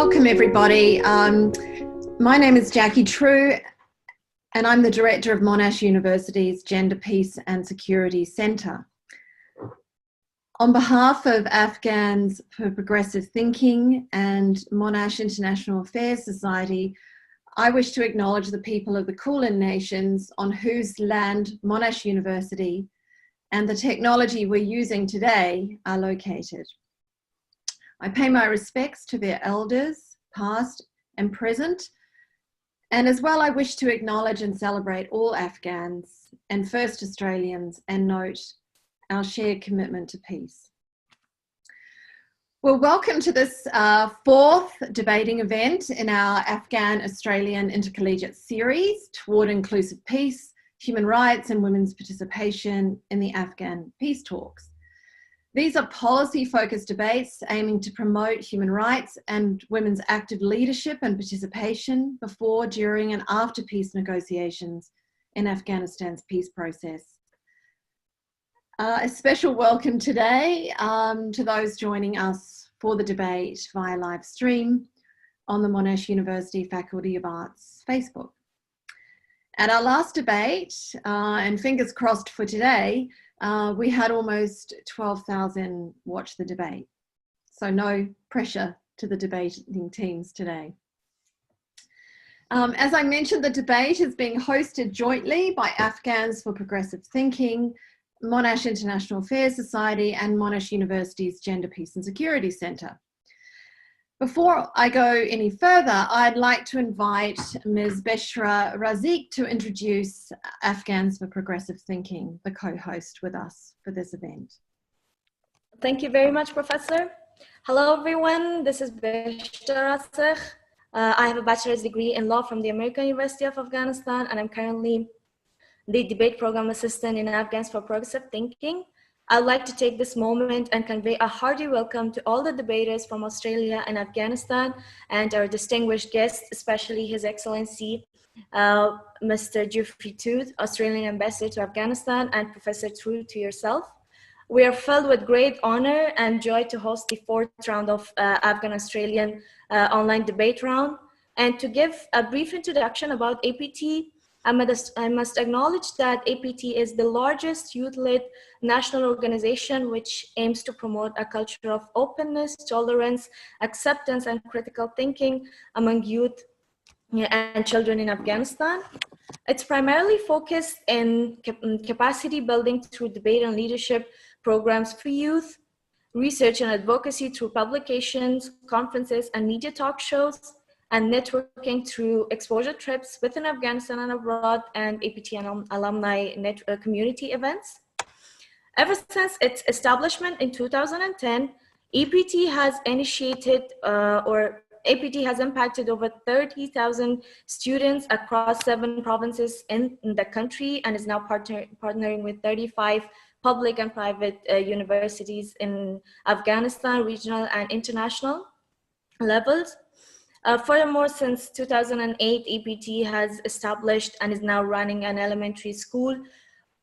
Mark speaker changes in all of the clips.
Speaker 1: Welcome everybody. My name is Jackie True and I'm the Director of Monash University's Gender, Peace and Security Centre. On behalf of Afghans for Progressive Thinking and Monash International Affairs Society, I wish to acknowledge the people of the Kulin Nations on whose land Monash University and the technology we're using today are located. I pay my respects to their elders, past and present, and as well I wish to acknowledge and celebrate all Afghans and First Australians and note our shared commitment to peace. Well, welcome to this fourth debating event in our Afghan-Australian Intercollegiate series toward inclusive peace, human rights and women's participation in the Afghan peace talks. These are policy-focused debates aiming to promote human rights and women's active leadership and participation before, during and after peace negotiations in Afghanistan's peace process. A special welcome today to those joining us for the debate via live stream on the Monash University Faculty of Arts Facebook. At our last debate, and fingers crossed for today, we had almost 12,000 watch the debate. So no pressure to the debating teams today. As I mentioned, the debate is being hosted jointly by Afghans for Progressive Thinking, Monash International Affairs Society and Monash University's Gender, Peace and Security Centre. Before I go any further, I'd like to invite Ms. Beshra Razik to introduce Afghans for Progressive Thinking, the co-host with us for this event.
Speaker 2: Thank you very much, Professor. Hello, everyone. This is Beshra Razik. I have a bachelor's degree in law from the American University of Afghanistan, and I'm currently the debate program assistant in Afghans for Progressive Thinking. I'd like to take this moment and convey a hearty welcome to all the debaters from Australia and Afghanistan and our distinguished guests, especially His Excellency, Mr. Geoffrey Tooth, Australian Ambassador to Afghanistan, and Professor True to yourself. We are filled with great honor and joy to host the fourth round of Afghan-Australian online debate round. And to give a brief introduction about APT, I must acknowledge that APT is the largest youth-led national organization which aims to promote a culture of openness, tolerance, acceptance, and critical thinking among youth and children in Afghanistan. It's primarily focused in capacity building through debate and leadership programs for youth, research and advocacy through publications, conferences, and media talk shows, and networking through exposure trips within Afghanistan and abroad, and APT and alumni community events. Ever since its establishment in 2010, APT has initiated APT has impacted over 30,000 students across 7 provinces in the country and is now partnering with 35 public and private universities in Afghanistan, regional and international levels. Furthermore, since 2008, APT has established and is now running an elementary school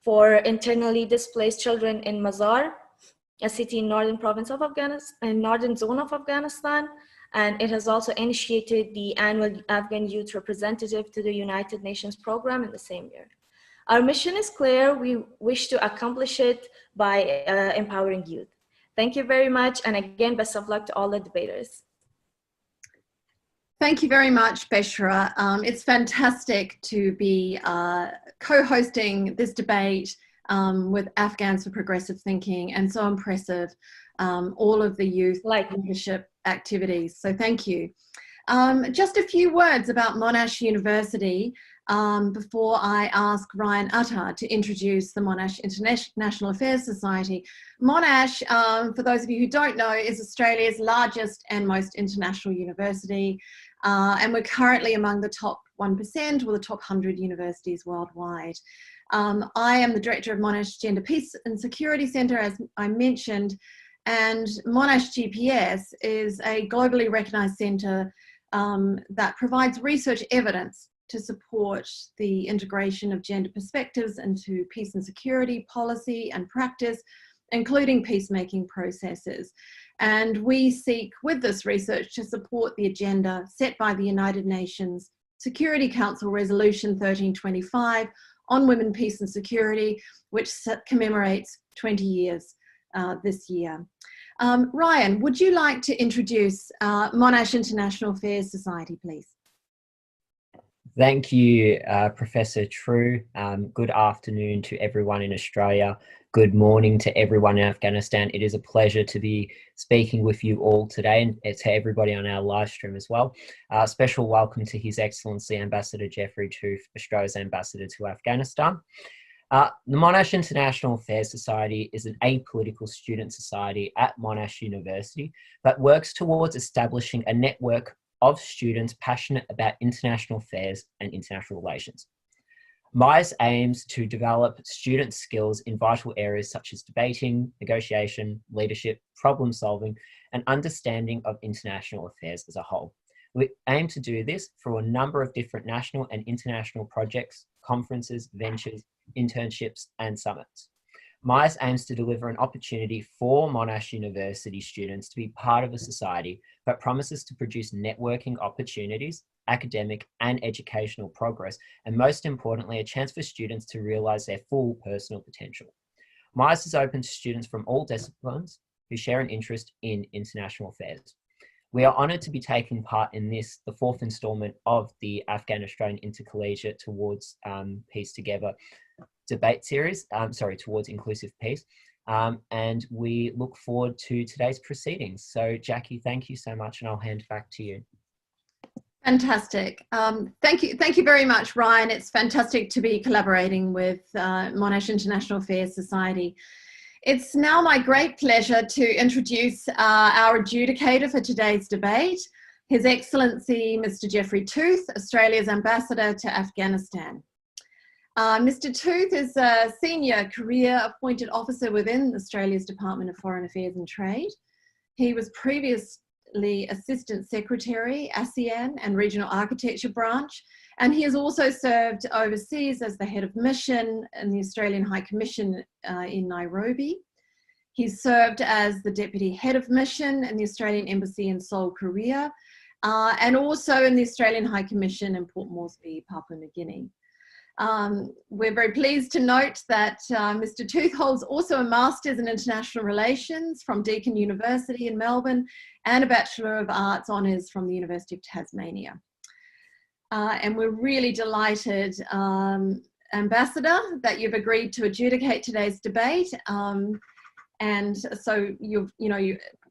Speaker 2: for internally displaced children in Mazar, a city in northern province of Afghanistan, northern zone of Afghanistan, and it has also initiated the annual Afghan Youth Representative to the United Nations program in the same year. Our mission is clear. We wish to accomplish it by empowering youth. Thank you very much, and again, best of luck to all the debaters.
Speaker 1: Thank you very much, Beshra. It's fantastic to be co-hosting this debate with Afghans for Progressive Thinking, and so impressive, all of the youth leadership activities. So thank you. Just a few words about Monash University before I ask Ryan Uttar to introduce the Monash International Affairs Society. Monash, for those of you who don't know, is Australia's largest and most international university. And we're currently among the top 1% or the top 100 universities worldwide. I am the director of Monash Gender, Peace and Security Centre, as I mentioned, and Monash GPS is a globally recognised centre that provides research evidence to support the integration of gender perspectives into peace and security policy and practice, including peacemaking processes. And we seek with this research to support the agenda set by the United Nations Security Council Resolution 1325 on women, peace and security, which commemorates 20 years this year. Ryan, would you like to introduce Monash International Affairs Society, please?
Speaker 3: Thank you, Professor True. Good afternoon to everyone in Australia. Good morning to everyone in Afghanistan. It is a pleasure to be speaking with you all today, and to everybody on our live stream as well. Special welcome to His Excellency Ambassador Jeffrey Tooth, Australia's Ambassador to Afghanistan. The Monash International Affairs Society is an apolitical student society at Monash University that works towards establishing a network of students passionate about international affairs and international relations. MIAS aims to develop student skills in vital areas such as debating, negotiation, leadership, problem solving, and understanding of international affairs as a whole. We aim to do this through a number of different national and international projects, conferences, ventures, internships, and summits. MIAS aims to deliver an opportunity for Monash University students to be part of a society that promises to produce networking opportunities, academic and educational progress, and most importantly, a chance for students to realise their full personal potential. MIAS is open to students from all disciplines who share an interest in international affairs. We are honoured to be taking part in this, the fourth instalment of the Afghan-Australian Intercollegiate Towards Peace Together debate series, towards inclusive peace. And we look forward to today's proceedings. So Jackie, thank you so much, and I'll hand back to you.
Speaker 1: Fantastic. Thank you very much, Ryan. It's fantastic to be collaborating with Monash International Affairs Society. It's now my great pleasure to introduce our adjudicator for today's debate, His Excellency Mr. Jeffrey Tooth, Australia's Ambassador to Afghanistan. Mr. Tooth is a senior career appointed officer within Australia's Department of Foreign Affairs and Trade. He was previously Assistant Secretary, ASEAN and Regional Architecture Branch, and he has also served overseas as the head of mission in the Australian High Commission in Nairobi. He's served as the Deputy Head of Mission in the Australian Embassy in Seoul, Korea, and also in the Australian High Commission in Port Moresby, Papua New Guinea. We're very pleased to note that Mr. Tooth holds also a Master's in International Relations from Deakin University in Melbourne and a Bachelor of Arts Honours from the University of Tasmania. And we're really delighted, Ambassador, that you've agreed to adjudicate today's debate. And so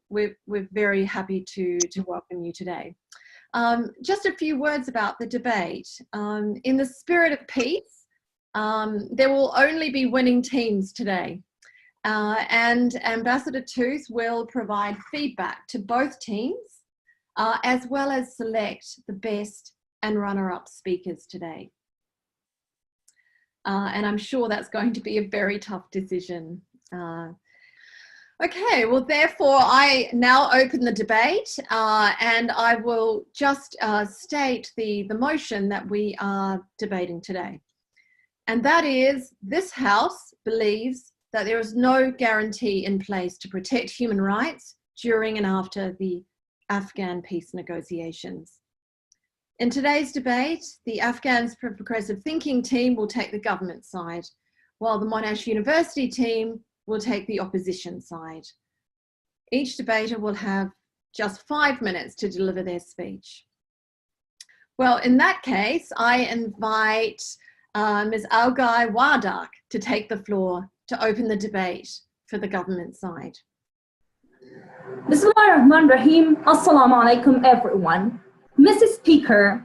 Speaker 1: we're very happy to welcome you today. Just a few words about the debate. In the spirit of peace, there will only be winning teams today. And Ambassador Tooth will provide feedback to both teams, as well as select the best and runner-up speakers today. And I'm sure that's going to be a very tough decision. Okay, well, therefore, I now open the debate and I will just state the motion that we are debating today. And that is, this House believes that there is no guarantee in place to protect human rights during and after the Afghan peace negotiations. In today's debate, the Afghans for Progressive Thinking team will take the government side, while the Monash University team will take the opposition side. Each debater will have just 5 minutes to deliver their speech. Well, in that case, I invite Ms. Algai Wardak to take the floor to open the debate for the government side.
Speaker 4: Bismillahirrahmanirrahim. Assalamu alaikum, everyone. Mrs. Speaker,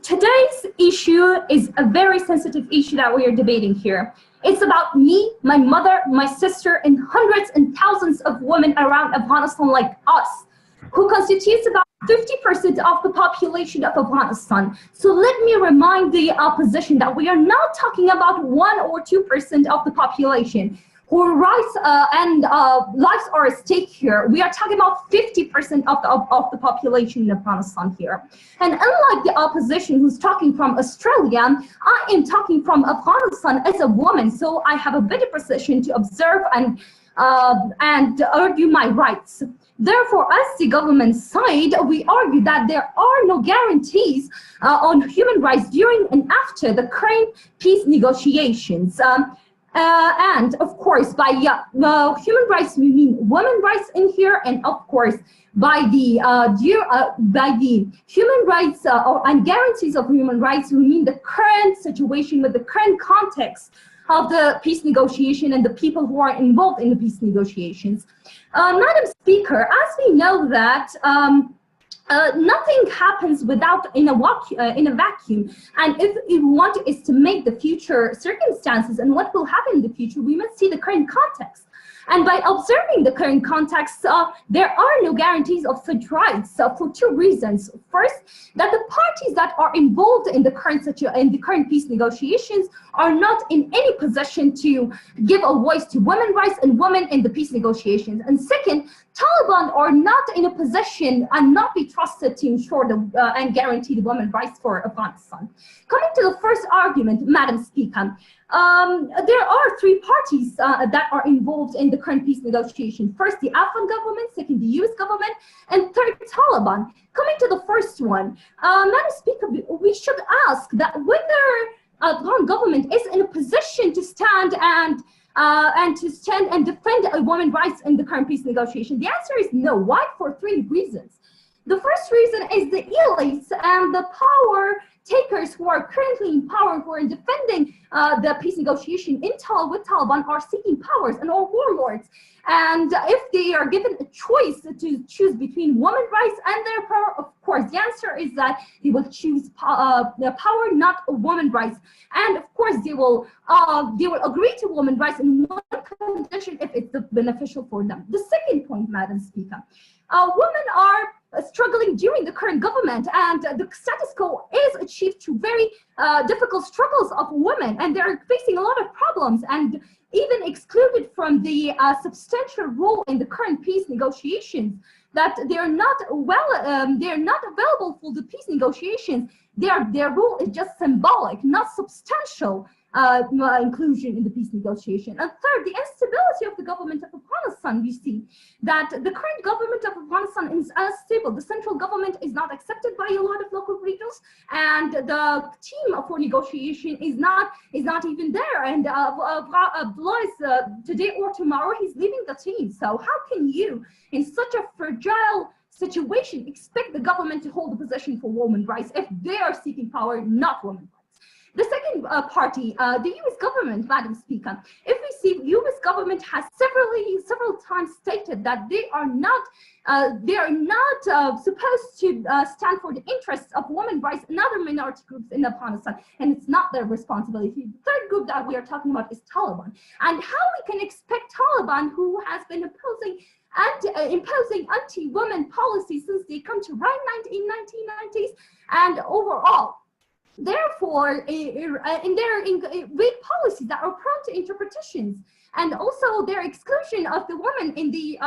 Speaker 4: today's issue is a very sensitive issue that we are debating here. It's about me, my mother, my sister, and hundreds and thousands of women around Afghanistan like us, who constitutes about 50% of the population of Afghanistan. So let me remind the opposition that we are not talking about 1 or 2% of the population whose rights and lives are at stake here. We are talking about 50% of the population in Afghanistan here. And unlike the opposition who's talking from Australia, I am talking from Afghanistan as a woman, so I have a better position to observe and and argue my rights. Therefore, as the government side, we argue that there are no guarantees on human rights during and after the current peace negotiations. And of course, by human rights, we mean women's rights in here, and of course, by the human rights and guarantees of human rights, we mean the current situation with the current context of the peace negotiation and the people who are involved in the peace negotiations. Madam Speaker, as we know that nothing happens without in a vacuum, and if we want is to make the future circumstances and what will happen in the future, we must see the current context. And by observing the current context, there are no guarantees of such rights for two reasons. First, that the parties that are involved in the current peace negotiations are not in any position to give a voice to women's rights and women in the peace negotiations. And second, Taliban are not in a position and not be trusted to ensure and guarantee the women's rights for Afghanistan. Coming to the first argument, Madam Speaker, there are three parties that are involved in the current peace negotiation. First, the Afghan government, second, the US government, and third, Taliban. Coming to the first one, Madam Speaker, we should ask that whether Afghan government is in a position to stand and defend women's rights in the current peace negotiation. The answer is no. Why? For three reasons. The first reason is the elites and the power takers who are currently in power, who are defending the peace negotiation with Taliban, are seeking powers and are warlords. And if they are given a choice to choose between women's rights and their power, of course, the answer is that they will choose the power, not women's rights. And of course, they will agree to women's rights in one condition if it's beneficial for them. The second point, Madam Speaker, women are struggling during the current government, and the status quo is achieved through very difficult struggles of women, and they're facing a lot of problems and even excluded from the substantial role in the current peace negotiations, that they're not available for the peace negotiations. Their role is just symbolic, not substantial inclusion in the peace negotiation. And third, the instability of the government of Afghanistan. We see that the current government of Afghanistan is unstable. The central government is not accepted by a lot of local regions, and the team for negotiation is not even there. And Abdullah is today or tomorrow he's leaving the team. So how can you, in such a fragile situation, expect the government to hold the position for women's rights if they are seeking power, not women's rights? The second party, the U.S. government, Madam Speaker, if we see, U.S. government has several times stated that they are not supposed to stand for the interests of women's rights and other minority groups in Afghanistan, and it's not their responsibility. The third group that we are talking about is Taliban, and how we can expect Taliban, who has been imposing anti-women policies since they come to right in 1990s and overall. Therefore, in their vague policies that are prone to interpretations, and also their exclusion of the women in the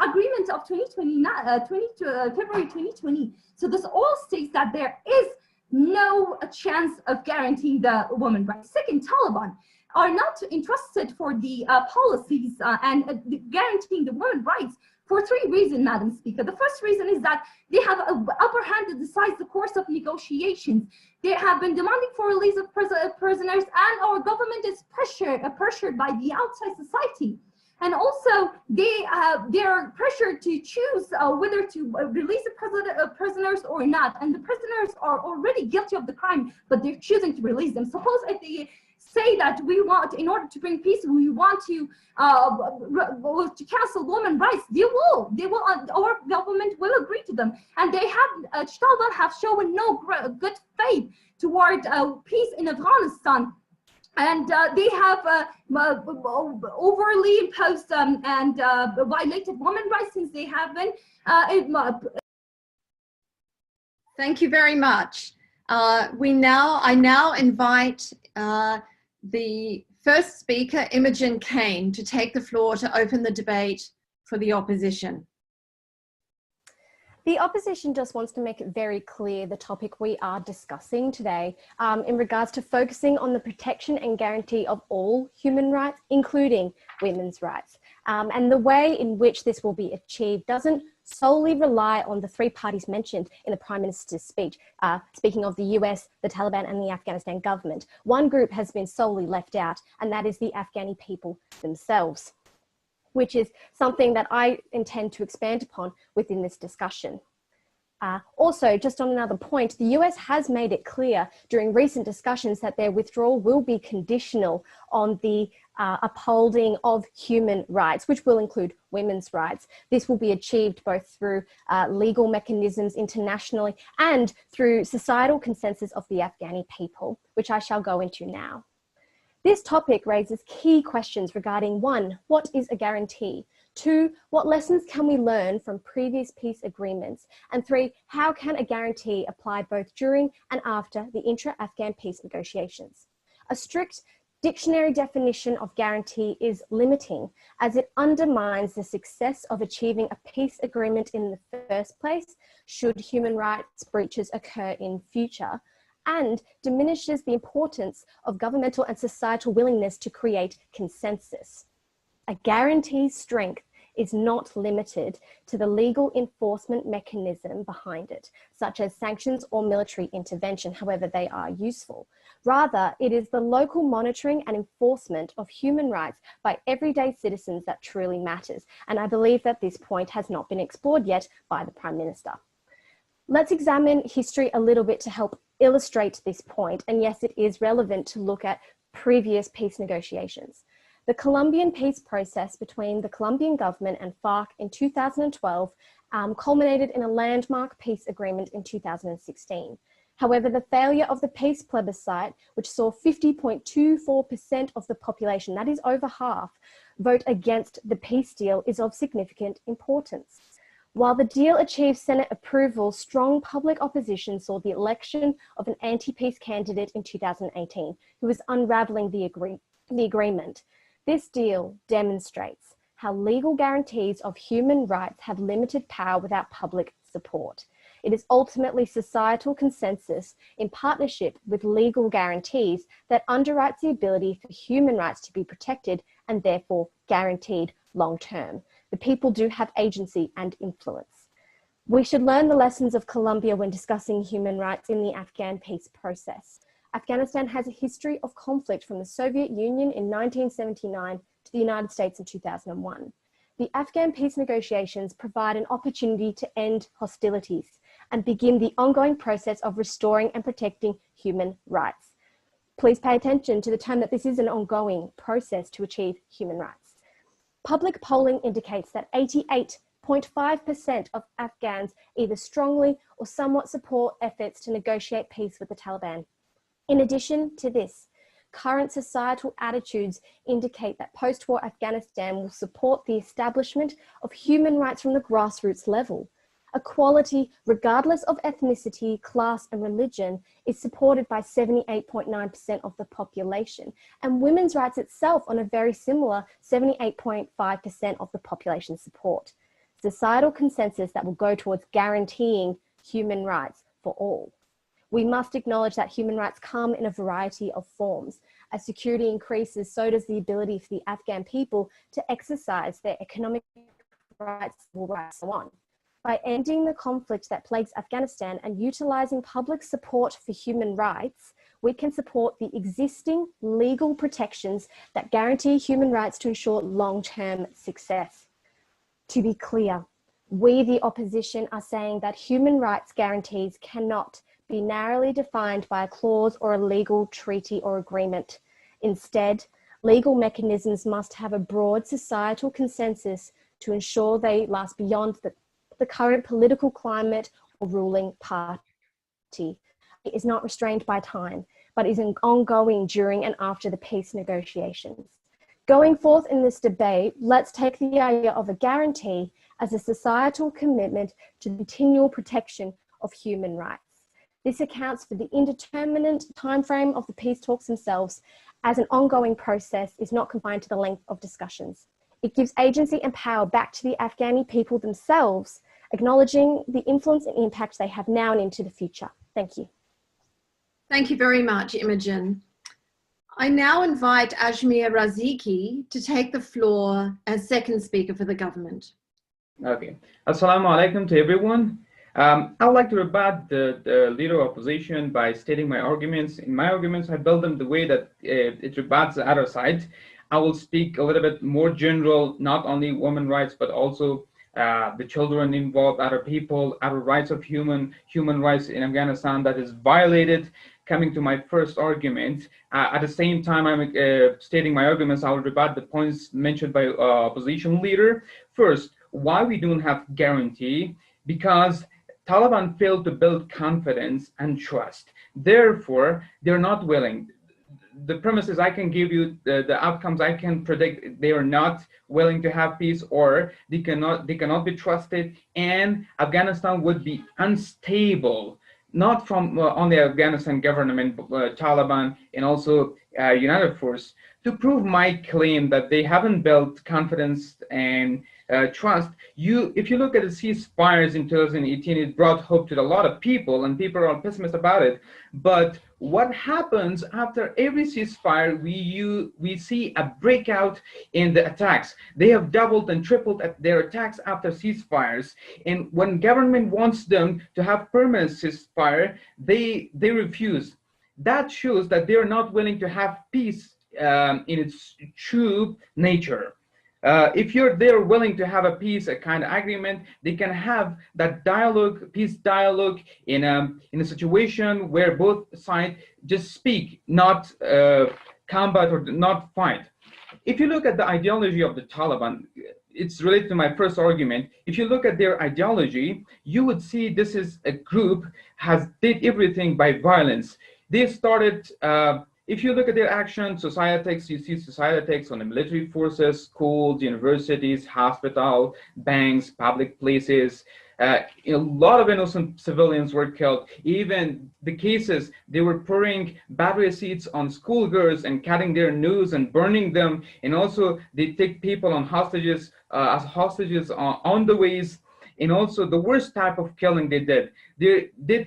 Speaker 4: agreement of February 2020. So this all states that there is no chance of guaranteeing the women's rights. Second, Taliban are not entrusted for the policies and guaranteeing the women's rights for three reasons, Madam Speaker. The first reason is that they have an upper hand that decides the course of negotiations. They have been demanding for release of prisoners, and our government is pressured by the outside society. And also, they are pressured to choose whether to release the prisoners or not. And the prisoners are already guilty of the crime, but they're choosing to release them. Suppose if they say that we want, in order to bring peace, we want to cancel women's rights, they will, our government will agree to them. And they have, Taliban have shown no good faith toward peace in Afghanistan. And they have overly imposed and violated women's rights since they have been.
Speaker 1: Thank you very much. I now invite the first speaker, Imogen Kane, to take the floor to open the debate for the opposition.
Speaker 5: The opposition just wants to make it very clear the topic we are discussing today in regards to focusing on the protection and guarantee of all human rights, including women's rights. And the way in which this will be achieved doesn't solely rely on the three parties mentioned in the Prime Minister's speech, speaking of the US, the Taliban and the Afghanistan government. One group has been solely left out, and that is the Afghani people themselves, which is something that I intend to expand upon within this discussion. Also, just on another point, the US has made it clear during recent discussions that their withdrawal will be conditional on the upholding of human rights, which will include women's rights. This will be achieved both through legal mechanisms internationally and through societal consensus of the Afghani people, which I shall go into now. This topic raises key questions regarding 1, what is a guarantee? 2, what lessons can we learn from previous peace agreements? And 3, how can a guarantee apply both during and after the intra-Afghan peace negotiations? A strict dictionary definition of guarantee is limiting, as it undermines the success of achieving a peace agreement in the first place should human rights breaches occur in future, and diminishes the importance of governmental and societal willingness to create consensus. A guarantee's strength is not limited to the legal enforcement mechanism behind it, such as sanctions or military intervention, however they are useful. Rather, it is the local monitoring and enforcement of human rights by everyday citizens that truly matters. And I believe that this point has not been explored yet by the Prime Minister. Let's examine history a little bit to help illustrate this point. And yes, it is relevant to look at previous peace negotiations. The Colombian peace process between the Colombian government and FARC in 2012 culminated in a landmark peace agreement in 2016. However, the failure of the peace plebiscite, which saw 50.24% of the population, that is over half, vote against the peace deal, is of significant importance. While the deal achieved Senate approval, strong public opposition saw the election of an anti-peace candidate in 2018, who was unraveling the agreement. This deal demonstrates how legal guarantees of human rights have limited power without public support. It is ultimately societal consensus in partnership with legal guarantees that underwrites the ability for human rights to be protected and therefore guaranteed long term. The people do have agency and influence. We should learn the lessons of Colombia when discussing human rights in the Afghan peace process. Afghanistan has a history of conflict from the Soviet Union in 1979 to the United States in 2001. The Afghan peace negotiations provide an opportunity to end hostilities and begin the ongoing process of restoring and protecting human rights. Please pay attention to the term that this is an ongoing process to achieve human rights. Public polling indicates that 88.5% of Afghans either strongly or somewhat support efforts to negotiate peace with the Taliban. In addition to this, current societal attitudes indicate that post-war Afghanistan will support the establishment of human rights from the grassroots level. Equality, regardless of ethnicity, class, and religion, is supported by 78.9% of the population, and women's rights itself on a very similar 78.5% of the population support. Societal consensus that will go towards guaranteeing human rights for all. We must acknowledge that human rights come in a variety of forms. As security increases, so does the ability for the Afghan people to exercise their economic rights, civil rights, and so on. By ending the conflict that plagues Afghanistan and utilizing public support for human rights, we can support the existing legal protections that guarantee human rights to ensure long-term success. To be clear, we, the opposition, are saying that human rights guarantees cannot be narrowly defined by a clause or a legal treaty or agreement. Instead, legal mechanisms must have a broad societal consensus to ensure they last beyond the current political climate or ruling party. It is not restrained by time, but is ongoing during and after the peace negotiations. Going forth in this debate, let's take the idea of a guarantee as a societal commitment to the continual protection of human rights. This accounts for the indeterminate timeframe of the peace talks themselves, as an ongoing process is not confined to the length of discussions. It gives agency and power back to the Afghani people themselves, acknowledging the influence and impact they have now and into the future. Thank you.
Speaker 1: Thank you very much, Imogen. I now invite Ajmer Raziki to take the floor as second speaker for the government.
Speaker 6: Okay. Assalamu alaikum to everyone. I'd like to rebut the leader of opposition by stating my arguments. In my arguments, I build them the way that it rebuts the other side. I will speak a little bit more general, not only women's rights, but also the children involved, other people, other rights of human rights in Afghanistan that is violated. Coming to my first argument, at the same time I'm stating my arguments, I will rebut the points mentioned by opposition leader. First, why we don't have guarantee? Because Taliban failed to build confidence and trust. Therefore, they're not willing. The premise is I can give you the outcomes I can predict. They are not willing to have peace, or they cannot be trusted, and Afghanistan would be unstable, not from only Afghanistan government, Taliban, and also United Force. To prove my claim that they haven't built confidence and trust, if you look at the ceasefires in 2018, it brought hope to a lot of people, and people are pessimistic about it. But what happens after every ceasefire? We see a breakout in the attacks. They have doubled and tripled at their attacks after ceasefires. And when government wants them to have permanent ceasefire, they refuse. That shows that they are not willing to have peace in its true nature. If they're willing to have a peace, a kind of agreement, they can have that dialogue, peace dialogue, in a situation where both sides just speak, not combat or not fight. If you look at the ideology of the Taliban, it's related to my first argument. If you look at their ideology, you would see this is a group did everything by violence. They started. If you look at their actions, society you see society attacks on the military forces, schools, universities, hospitals, banks, public places. A lot of innocent civilians were killed. Even the cases, they were pouring battery seeds on schoolgirls and cutting their nose and burning them. And also they take people on hostages, as hostages on the ways. And also the worst type of killing they did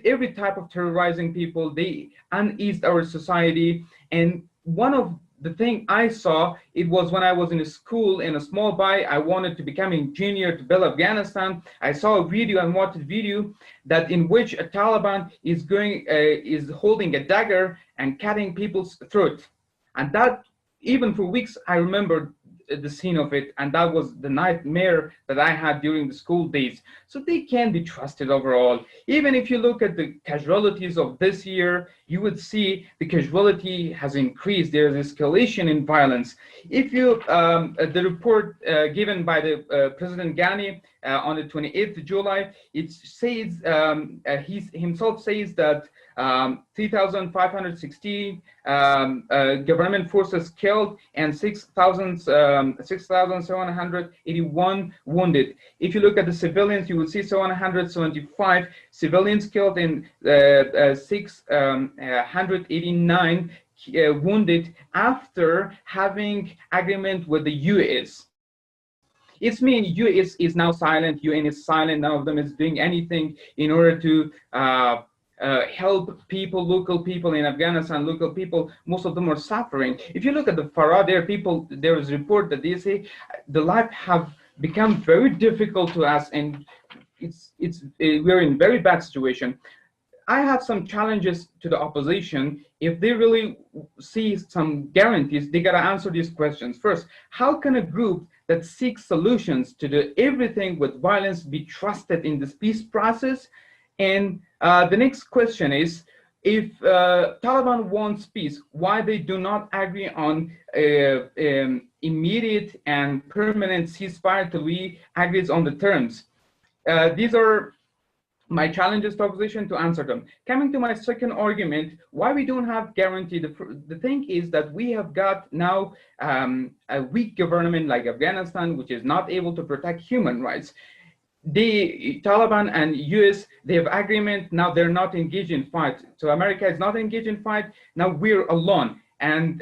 Speaker 6: every type of terrorizing people. They uneased our society. And one of the thing I saw, it was when I was in a school in a small bay. I wanted to become an engineer to build Afghanistan. I saw a video and watched a video that in which a Taliban is holding a dagger and cutting people's throat. And that, even for weeks, I remembered the scene of it, and that was the nightmare that I had during the school days. So they can be trusted overall. Even if you look at the casualties of this year, you would see the casualty has increased. There's escalation in violence. If you the report given by the President Ghani on the 28th of July, it says he himself says that 3,516 government forces killed and 6,781 wounded. If you look at the civilians, you will see 775 civilians killed and 689 wounded after having agreement with the US. It's mean US is now silent, UN is silent, none of them is doing anything in order to help people, local people in Afghanistan, local people, most of them are suffering. If you look at the Farah, there is a report that they say the life have become very difficult to us, and we're in very bad situation. I have some challenges to the opposition. If they really see some guarantees, they gotta answer these questions. First, how can a group that seeks solutions to do everything with violence be trusted in this peace process? And the next question is, if Taliban wants peace, why they do not agree on immediate and permanent ceasefire till we agree on the terms? These are my challenges to opposition to answer them. Coming to my second argument, why we don't have guarantee. The thing is that we have got now a weak government like Afghanistan, which is not able to protect human rights. The Taliban and US, they have agreement. Now they're not engaged in fight. So America is not engaged in fight. Now we're alone. And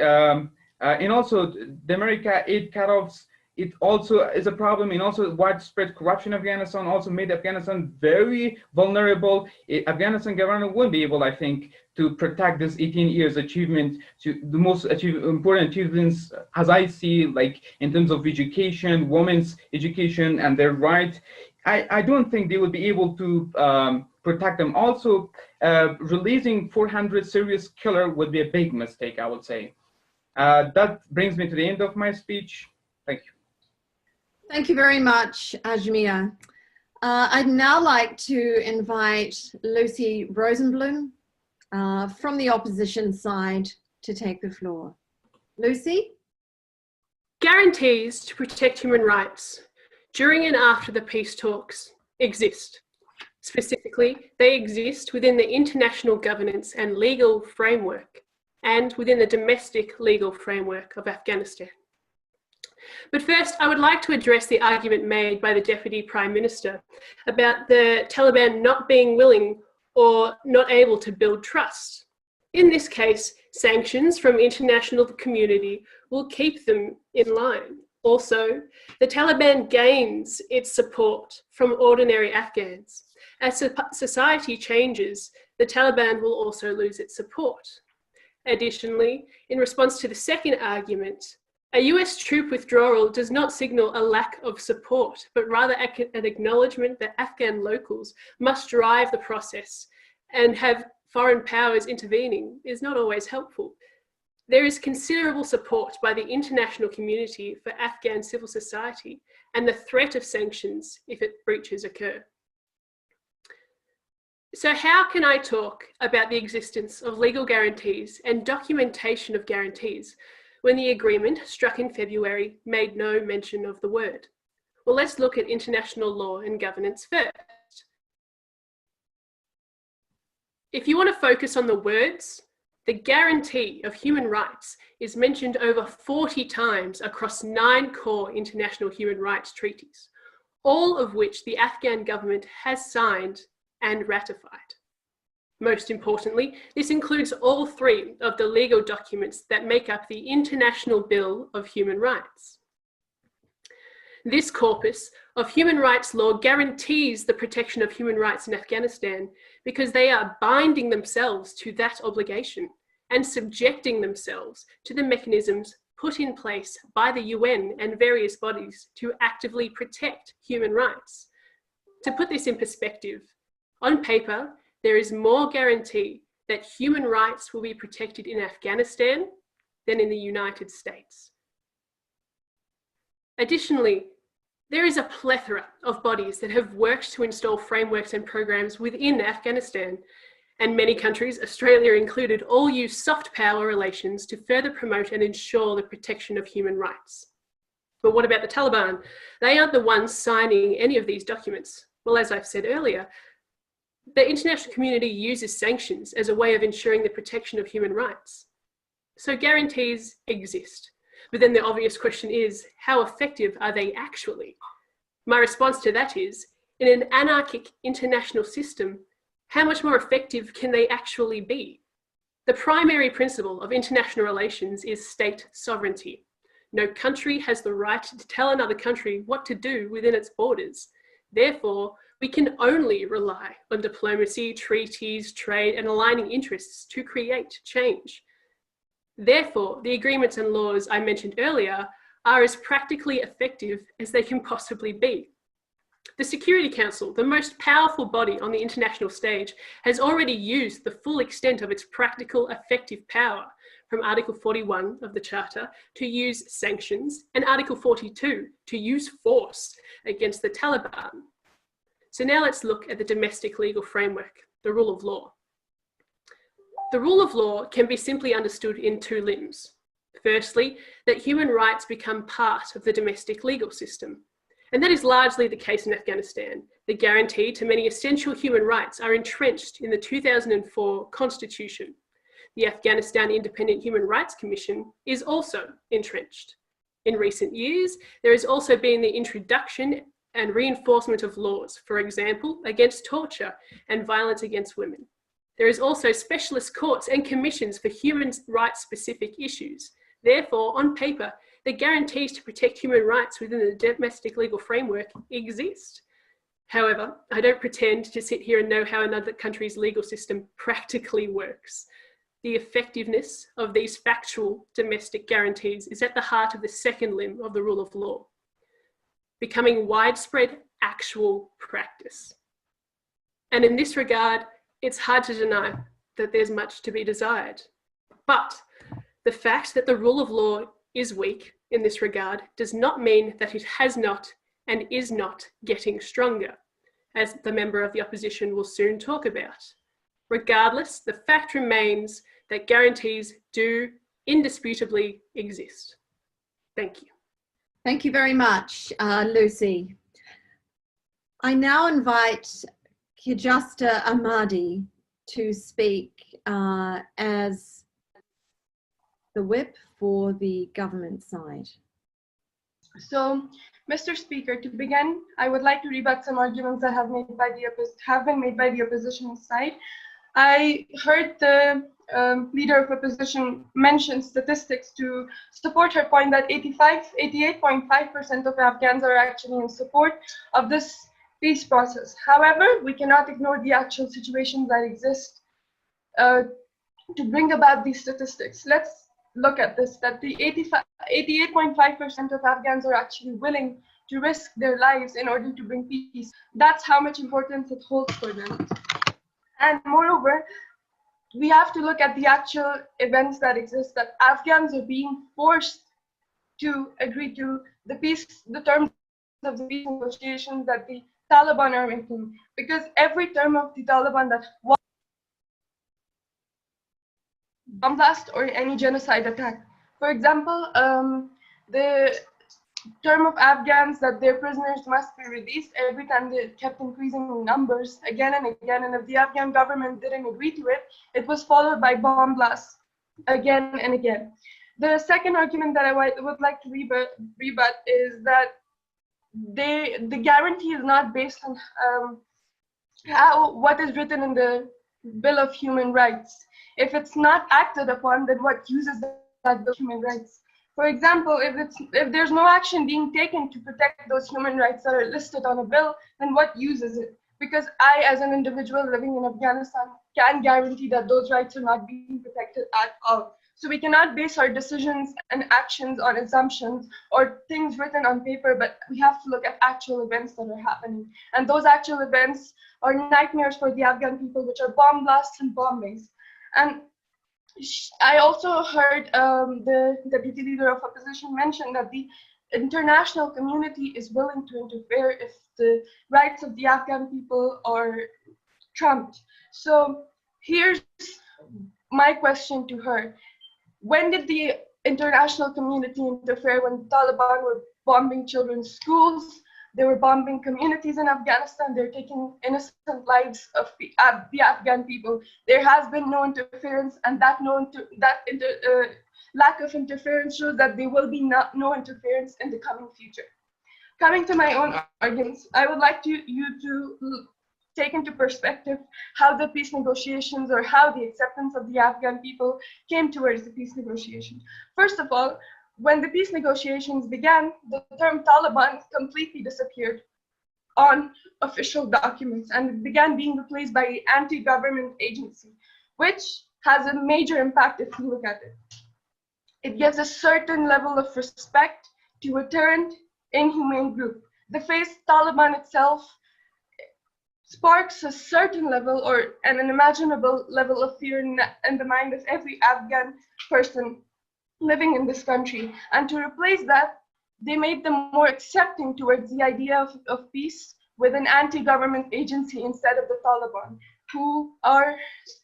Speaker 6: also the America aid cutoffs it also is a problem, and also widespread corruption in Afghanistan also made Afghanistan very vulnerable. Afghanistan government won't be able, I think, to protect this 18 years achievement, to the most important achievements, as I see, like in terms of education, women's education and their rights. I don't think they would be able to protect them. Also, releasing 400 serious killer would be a big mistake, I would say. That brings me to the end of my speech. Thank you.
Speaker 1: Thank you very much, Ajmir. I'd now like to invite Lucy Rosenblum from the opposition side to take the floor. Lucy?
Speaker 7: Guarantees to protect human rights during and after the peace talks exist. Specifically, they exist within the international governance and legal framework and within the domestic legal framework of Afghanistan. But first, I would like to address the argument made by the Deputy Prime Minister about the Taliban not being willing or not able to build trust. In this case, sanctions from international community will keep them in line. Also, the Taliban gains its support from ordinary Afghans. As society changes, the Taliban will also lose its support. Additionally, in response to the second argument, a US troop withdrawal does not signal a lack of support, but rather an acknowledgement that Afghan locals must drive the process, and have foreign powers intervening is not always helpful. There is considerable support by the international community for Afghan civil society and the threat of sanctions if breaches occur. So how can I talk about the existence of legal guarantees and documentation of guarantees when the agreement struck in February made no mention of the word? Well, let's look at international law and governance first. If you want to focus on the words, the guarantee of human rights is mentioned over 40 times across 9 core international human rights treaties, all of which the Afghan government has signed and ratified. Most importantly, this includes all 3 of the legal documents that make up the International Bill of Human Rights. This corpus of human rights law guarantees the protection of human rights in Afghanistan because they are binding themselves to that obligation and subjecting themselves to the mechanisms put in place by the UN and various bodies to actively protect human rights. To put this in perspective, on paper, there is more guarantee that human rights will be protected in Afghanistan than in the United States. Additionally, there is a plethora of bodies that have worked to install frameworks and programs within Afghanistan, and many countries, Australia included, all use soft power relations to further promote and ensure the protection of human rights. But what about the Taliban? They aren't the ones signing any of these documents. Well, as I've said earlier, the international community uses sanctions as a way of ensuring the protection of human rights. So guarantees exist. But then the obvious question is, how effective are they actually? My response to that is, in an anarchic international system, how much more effective can they actually be? The primary principle of international relations is state sovereignty. No country has the right to tell another country what to do within its borders. Therefore, we can only rely on diplomacy, treaties, trade, and aligning interests to create change. Therefore, the agreements and laws I mentioned earlier are as practically effective as they can possibly be. The Security Council, the most powerful body on the international stage, has already used the full extent of its practical, effective power from Article 41 of the Charter to use sanctions and Article 42 to use force against the Taliban. So now let's look at the domestic legal framework, the rule of law. The rule of law can be simply understood in 2 limbs. Firstly, that human rights become part of the domestic legal system. And that is largely the case in Afghanistan. The guarantee to many essential human rights are entrenched in the 2004 Constitution. The Afghanistan Independent Human Rights Commission is also entrenched. In recent years, there has also been the introduction and reinforcement of laws, for example, against torture and violence against women. There is also specialist courts and commissions for human rights specific issues, Therefore, on paper, the guarantees to protect human rights within the domestic legal framework exist. However, I don't pretend to sit here and know how another country's legal system practically works. The effectiveness of these factual domestic guarantees is at the heart of the second limb of the rule of law, becoming widespread actual practice. And in this regard, it's hard to deny that there's much to be desired. But the fact that the rule of law is weak in this regard does not mean that it has not and is not getting stronger, as the member of the opposition will soon talk about. Regardless, the fact remains that guarantees do indisputably exist. Thank you.
Speaker 1: Thank you very much, Lucy. I now invite Kijasta Ahmadi to speak as the whip for the government side.
Speaker 8: So, Mr. Speaker, to begin, I would like to rebut some arguments that have been made by the opposition side. I heard the leader of opposition mention statistics to support her point that 88.5% of Afghans are actually in support of this peace process. However, we cannot ignore the actual situations that exist to bring about these statistics. Let's look at this, that the 88.5% of Afghans are actually willing to risk their lives in order to bring peace. That's how much importance it holds for them. And moreover, we have to look at the actual events that exist, that Afghans are being forced to agree to the terms of the peace negotiations that the Taliban are making, because every term of the Taliban that bomb blast or any genocide attack. For example, the term of Afghans that their prisoners must be released, every time they kept increasing in numbers again and again, and if the Afghan government didn't agree to it, it was followed by bomb blasts again and again. The second argument that I would like to rebut is that the guarantee is not based on what is written in the Bill of Human Rights. If it's not acted upon, then what uses that Bill of Human Rights? For example, if there's no action being taken to protect those human rights that are listed on a bill, then what uses it? Because I, as an individual living in Afghanistan, can guarantee that those rights are not being protected at all. So we cannot base our decisions and actions on assumptions or things written on paper, but we have to look at actual events that are happening. And those actual events are nightmares for the Afghan people, which are bomb blasts and bombings. And I also heard the deputy leader of opposition mention that the international community is willing to interfere if the rights of the Afghan people are trumped. So here's my question to her. When did the international community interfere? When the Taliban were bombing children's schools, they were bombing communities in Afghanistan, they're taking innocent lives of the Afghan people. There has been no interference, and that lack of interference shows that there will be no interference in the coming future. Coming to my own arguments, I would like you to take into perspective how the peace negotiations or how the acceptance of the Afghan people came towards the peace negotiation. First of all, when the peace negotiations began, the term Taliban completely disappeared on official documents and it began being replaced by anti-government agency, which has a major impact if you look at it. It gives a certain level of respect to a turned, inhumane group. The phrase Taliban itself sparks a certain level or an unimaginable level of fear in the mind of every Afghan person living in this country. And to replace that, they made them more accepting towards the idea of peace with an anti-government agency instead of the Taliban,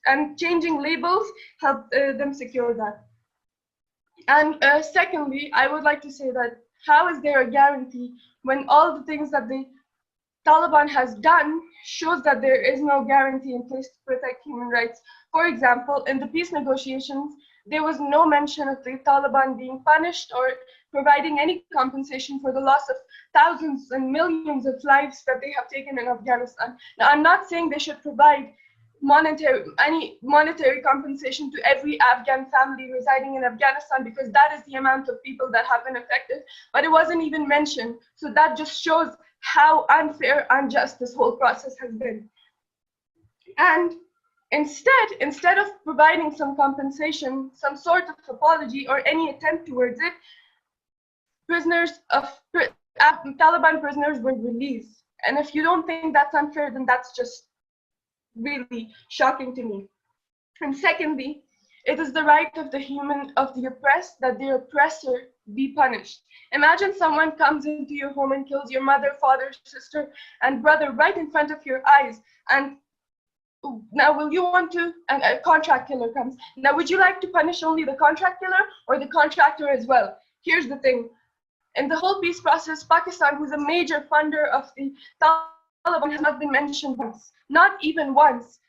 Speaker 8: and changing labels helped them secure that. And secondly, I would like to say that how is there a guarantee when all the things that the Taliban has done shows that there is no guarantee in place to protect human rights? For example, in the peace negotiations, there was no mention of the Taliban being punished or providing any compensation for the loss of thousands and millions of lives that they have taken in Afghanistan. Now, I'm not saying they should provide any monetary compensation to every Afghan family residing in Afghanistan, because that is the amount of people that have been affected, but it wasn't even mentioned. So that just shows how unfair, unjust this whole process has been. And instead of providing some compensation, some sort of apology or any attempt towards it, Taliban prisoners were released. And if you don't think that's unfair, then that's just really shocking to me. And secondly, it is the right of the oppressed that their oppressor be punished. Imagine someone comes into your home and kills your mother, father, sister, and brother right in front of your eyes. And now will you want to, and a contract killer comes. Now, would you like to punish only the contract killer or the contractor as well? Here's the thing. In the whole peace process, Pakistan, who's a major funder of the Taliban, has not been mentioned once. Not even once.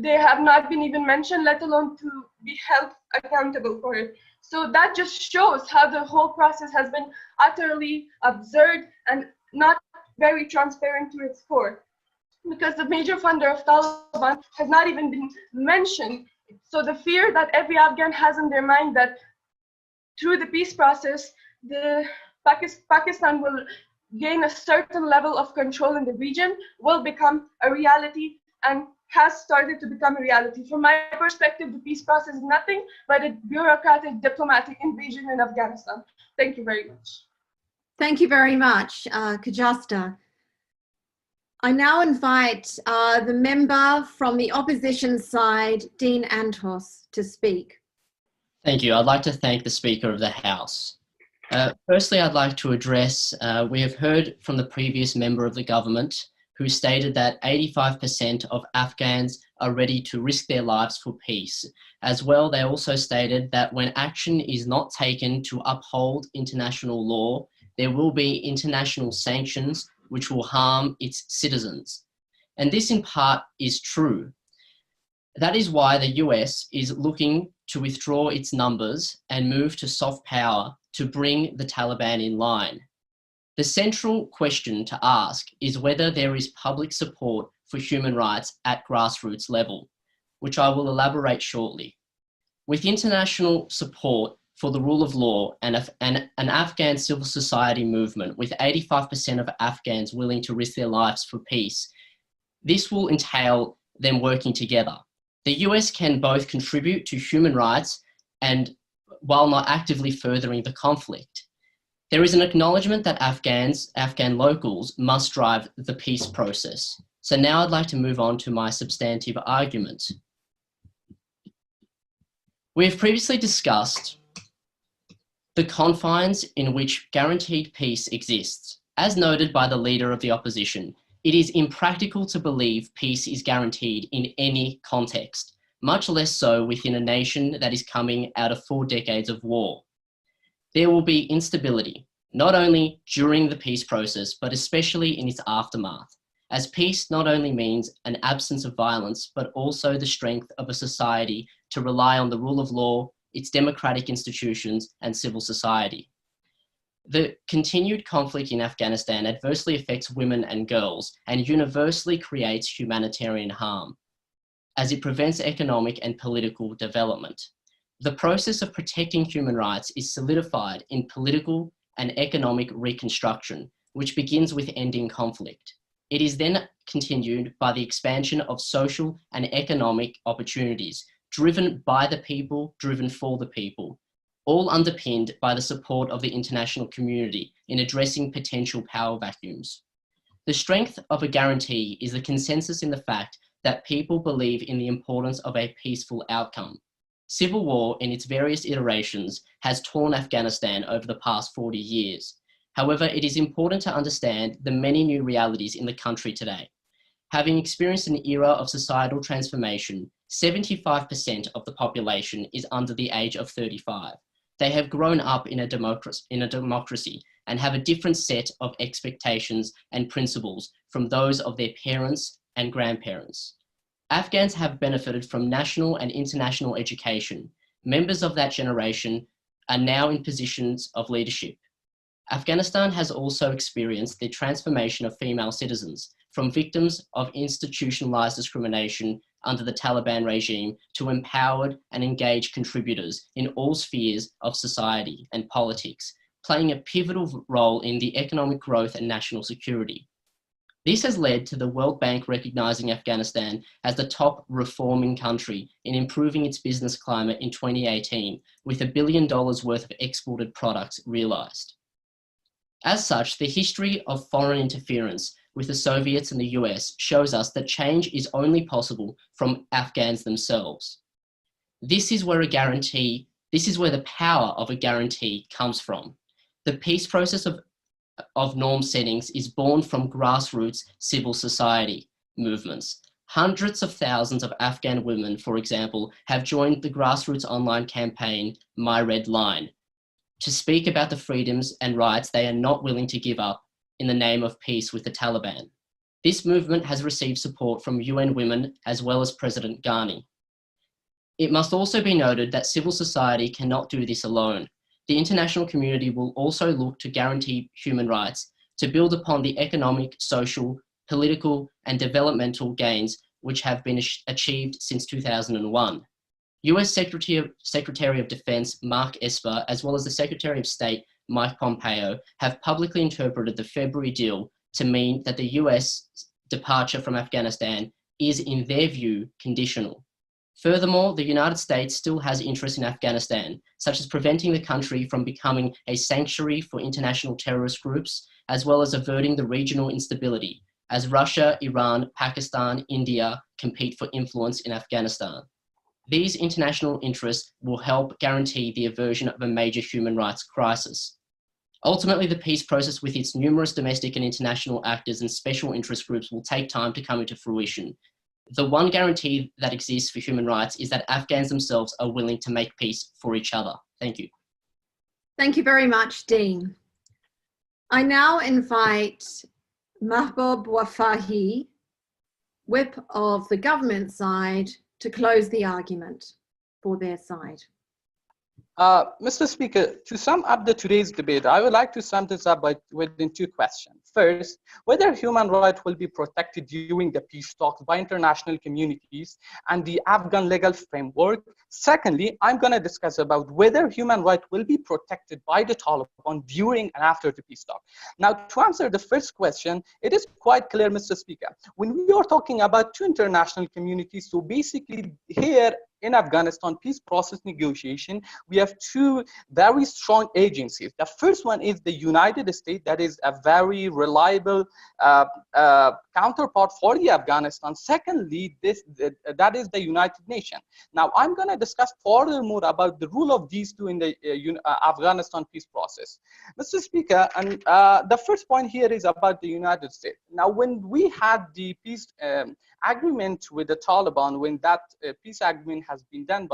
Speaker 8: They have not been even mentioned, let alone to be held accountable for it. So that just shows how the whole process has been utterly absurd and not very transparent to its core. Because the major funder of Taliban has not even been mentioned. So the fear that every Afghan has in their mind that through the peace process, Pakistan will gain a certain level of control in the region will become a reality and has started to become a reality. From my perspective, the peace process is nothing but a bureaucratic diplomatic invasion in Afghanistan. Thank you very much.
Speaker 1: Thank you very much, Kajasta. I now invite the member from the opposition side, Dean Antos, to speak.
Speaker 9: Thank you. I'd like to thank the Speaker of the House. Firstly, I'd like to address, we have heard from the previous member of the government who stated that 85% of Afghans are ready to risk their lives for peace. As well, they also stated that when action is not taken to uphold international law, there will be international sanctions which will harm its citizens. And this in part is true. That is why the US is looking to withdraw its numbers and move to soft power to bring the Taliban in line. The central question to ask is whether there is public support for human rights at grassroots level, which I will elaborate shortly. With international support for the rule of law and an Afghan civil society movement with 85% of Afghans willing to risk their lives for peace, this will entail them working together. The US can both contribute to human rights and while not actively furthering the conflict. There is an acknowledgement that Afghan locals must drive the peace process. So now I'd like to move on to my substantive argument. We have previously discussed the confines in which guaranteed peace exists. As noted by the leader of the opposition, it is impractical to believe peace is guaranteed in any context, much less so within a nation that is coming out of 4 decades of war. There will be instability, not only during the peace process, but especially in its aftermath, as peace not only means an absence of violence, but also the strength of a society to rely on the rule of law, its democratic institutions, and civil society. The continued conflict in Afghanistan adversely affects women and girls and universally creates humanitarian harm, as it prevents economic and political development. The process of protecting human rights is solidified in political and economic reconstruction, which begins with ending conflict. It is then continued by the expansion of social and economic opportunities, driven by the people, driven for the people, all underpinned by the support of the international community in addressing potential power vacuums. The strength of a guarantee is the consensus in the fact that people believe in the importance of a peaceful outcome. Civil war in its various iterations has torn Afghanistan over the past 40 years. However, it is important to understand the many new realities in the country today. Having experienced an era of societal transformation, 75% of the population is under the age of 35. They have grown up in a democracy and have a different set of expectations and principles from those of their parents and grandparents. Afghans have benefited from national and international education. Members of that generation are now in positions of leadership. Afghanistan has also experienced the transformation of female citizens from victims of institutionalized discrimination under the Taliban regime to empowered and engaged contributors in all spheres of society and politics, playing a pivotal role in the economic growth and national security. This has led to the World Bank recognizing Afghanistan as the top reforming country in improving its business climate in 2018, with $1 billion worth of exported products realized. As such, the history of foreign interference with the Soviets and the US shows us that change is only possible from Afghans themselves. This is where the power of a guarantee comes from. The peace process of norm settings is born from grassroots civil society movements. Hundreds of thousands of Afghan women, for example, have joined the grassroots online campaign, My Red Line, to speak about the freedoms and rights they are not willing to give up in the name of peace with the Taliban. This movement has received support from UN Women as well as President Ghani. It must also be noted that civil society cannot do this alone. The international community will also look to guarantee human rights to build upon the economic, social, political, and developmental gains which have been achieved since 2001. US Secretary of Defense Mark Esper, as well as the Secretary of State Mike Pompeo, have publicly interpreted the February deal to mean that the US departure from Afghanistan is, in their view, conditional. Furthermore, the United States still has interest in Afghanistan, such as preventing the country from becoming a sanctuary for international terrorist groups, as well as averting the regional instability, as Russia, Iran, Pakistan, India compete for influence in Afghanistan. These international interests will help guarantee the aversion of a major human rights crisis. Ultimately, the peace process with its numerous domestic and international actors and special interest groups will take time to come into fruition. The one guarantee that exists for human rights is that Afghans themselves are willing to make peace for each other. Thank you.
Speaker 1: Thank you very much, Dean. I now invite Mahbub Wafahi, whip of the government side, to close the argument for their side.
Speaker 10: Mr. Speaker, to sum up today's debate, I would like to sum this up within two questions. First, whether human rights will be protected during the peace talks by international communities and the Afghan legal framework. Secondly, I'm going to discuss about whether human rights will be protected by the Taliban during and after the peace talk. Now, to answer the first question, it is quite clear, Mr. Speaker, when we are talking about two international communities, so basically here in Afghanistan peace process negotiation, we have two very strong agencies. The first one is the United States, that is a very reliable counterpart for the Afghanistan. Secondly, that is the United Nations. Now, I'm going to discuss furthermore about the role of these two in the Afghanistan peace process. Mr. Speaker, and the first point here is about the United States. Now, when we had the peace agreement with the Taliban, when that peace agreement has been done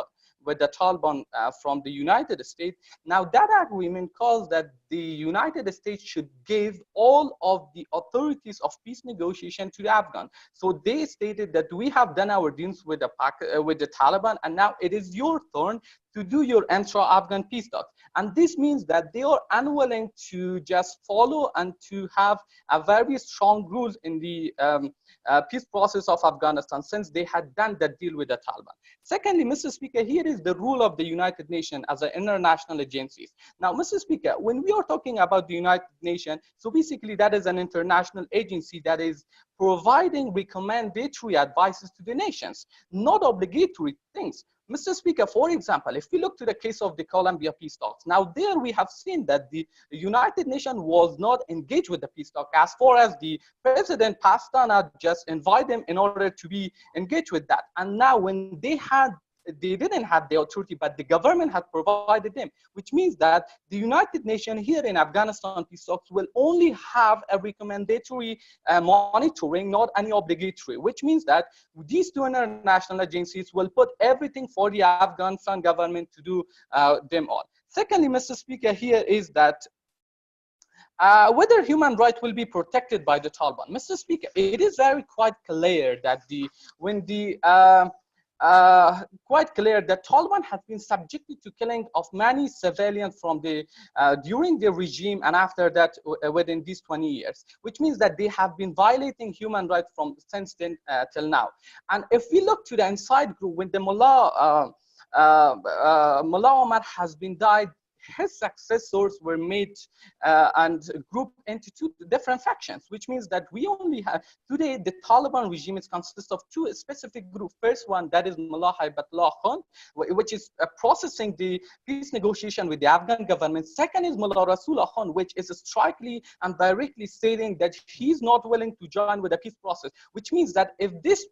Speaker 10: with the Taliban from the United States, now that agreement calls that the United States should give all of the authorities of peace negotiation to the Afghan. So they stated that we have done our deals with the Taliban, and now it is your turn to do your intra-Afghan peace talks. And this means that they are unwilling to just follow and to have a very strong rules in the peace process of Afghanistan, since they had done that deal with the Taliban. Secondly, Mr. Speaker, here is the role of the United Nations as an international agencies. Now, Mr. Speaker, when we are talking about the United Nations, so basically that is an international agency that is providing recommendatory advices to the nations, not obligatory things. Mr. Speaker, for example, if we look to the case of the Colombia peace talks, now there we have seen that the United Nations was not engaged with the peace talk as far as the President Pastana just invited them in order to be engaged with that. And now when they didn't have the authority, but the government had provided them, which means that the United Nations here in Afghanistan peace talks will only have a recommendatory monitoring, not any obligatory, which means that these two international agencies will put everything for the Afghanistan government to do them all. Secondly, Mr. Speaker, here is that whether human rights will be protected by the Taliban. Mr. Speaker, it is very quite clear that when the quite clear that Taliban has been subjected to killing of many civilians from the during the regime and after that within these 20 years, which means that they have been violating human rights from since then till now. And if we look to the inside group, when the Mullah Omar has been died, his successors were made and grouped into two different factions, which means that we only have today the Taliban regime is consists of two specific groups. First one, that is Mullah Haibatullah Khan, which is processing the peace negotiation with the Afghan government. Second is Mullah Rasulullah Khan, which is strikingly and directly stating that he's not willing to join with the peace process, which means that if this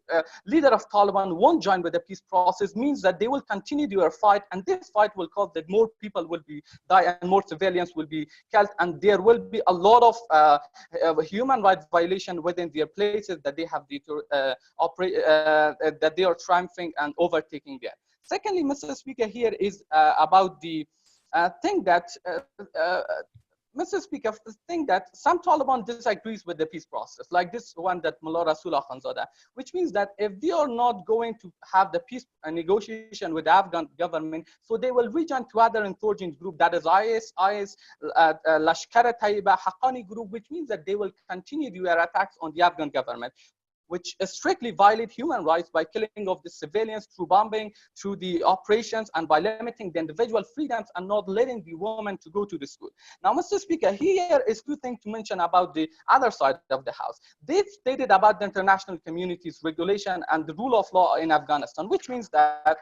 Speaker 10: leader of Taliban won't join with the peace process, means that they will continue their fight, and this fight will cause that more people will be die and more civilians will be killed, and there will be a lot of human rights violation within their places that they have that they are triumphing and overtaking there. Secondly, Mr. Speaker, here is about the thing that Mr. Speaker, think that some Taliban disagrees with the peace process, like this one that Mullah Rasulullah Khanzada, which means that if they are not going to have the peace negotiation with the Afghan government, so they will rejoin to other insurgent group, that is IS, Lashkar-e-Taiba, Haqqani group, which means that they will continue their attacks on the Afghan government, which strictly violate human rights by killing of the civilians through bombing, through the operations, and by limiting the individual freedoms and not letting the woman to go to the school. Now, Mr. Speaker, here is two things to mention about the other side of the house. They've stated about the international community's regulation and the rule of law in Afghanistan, which means that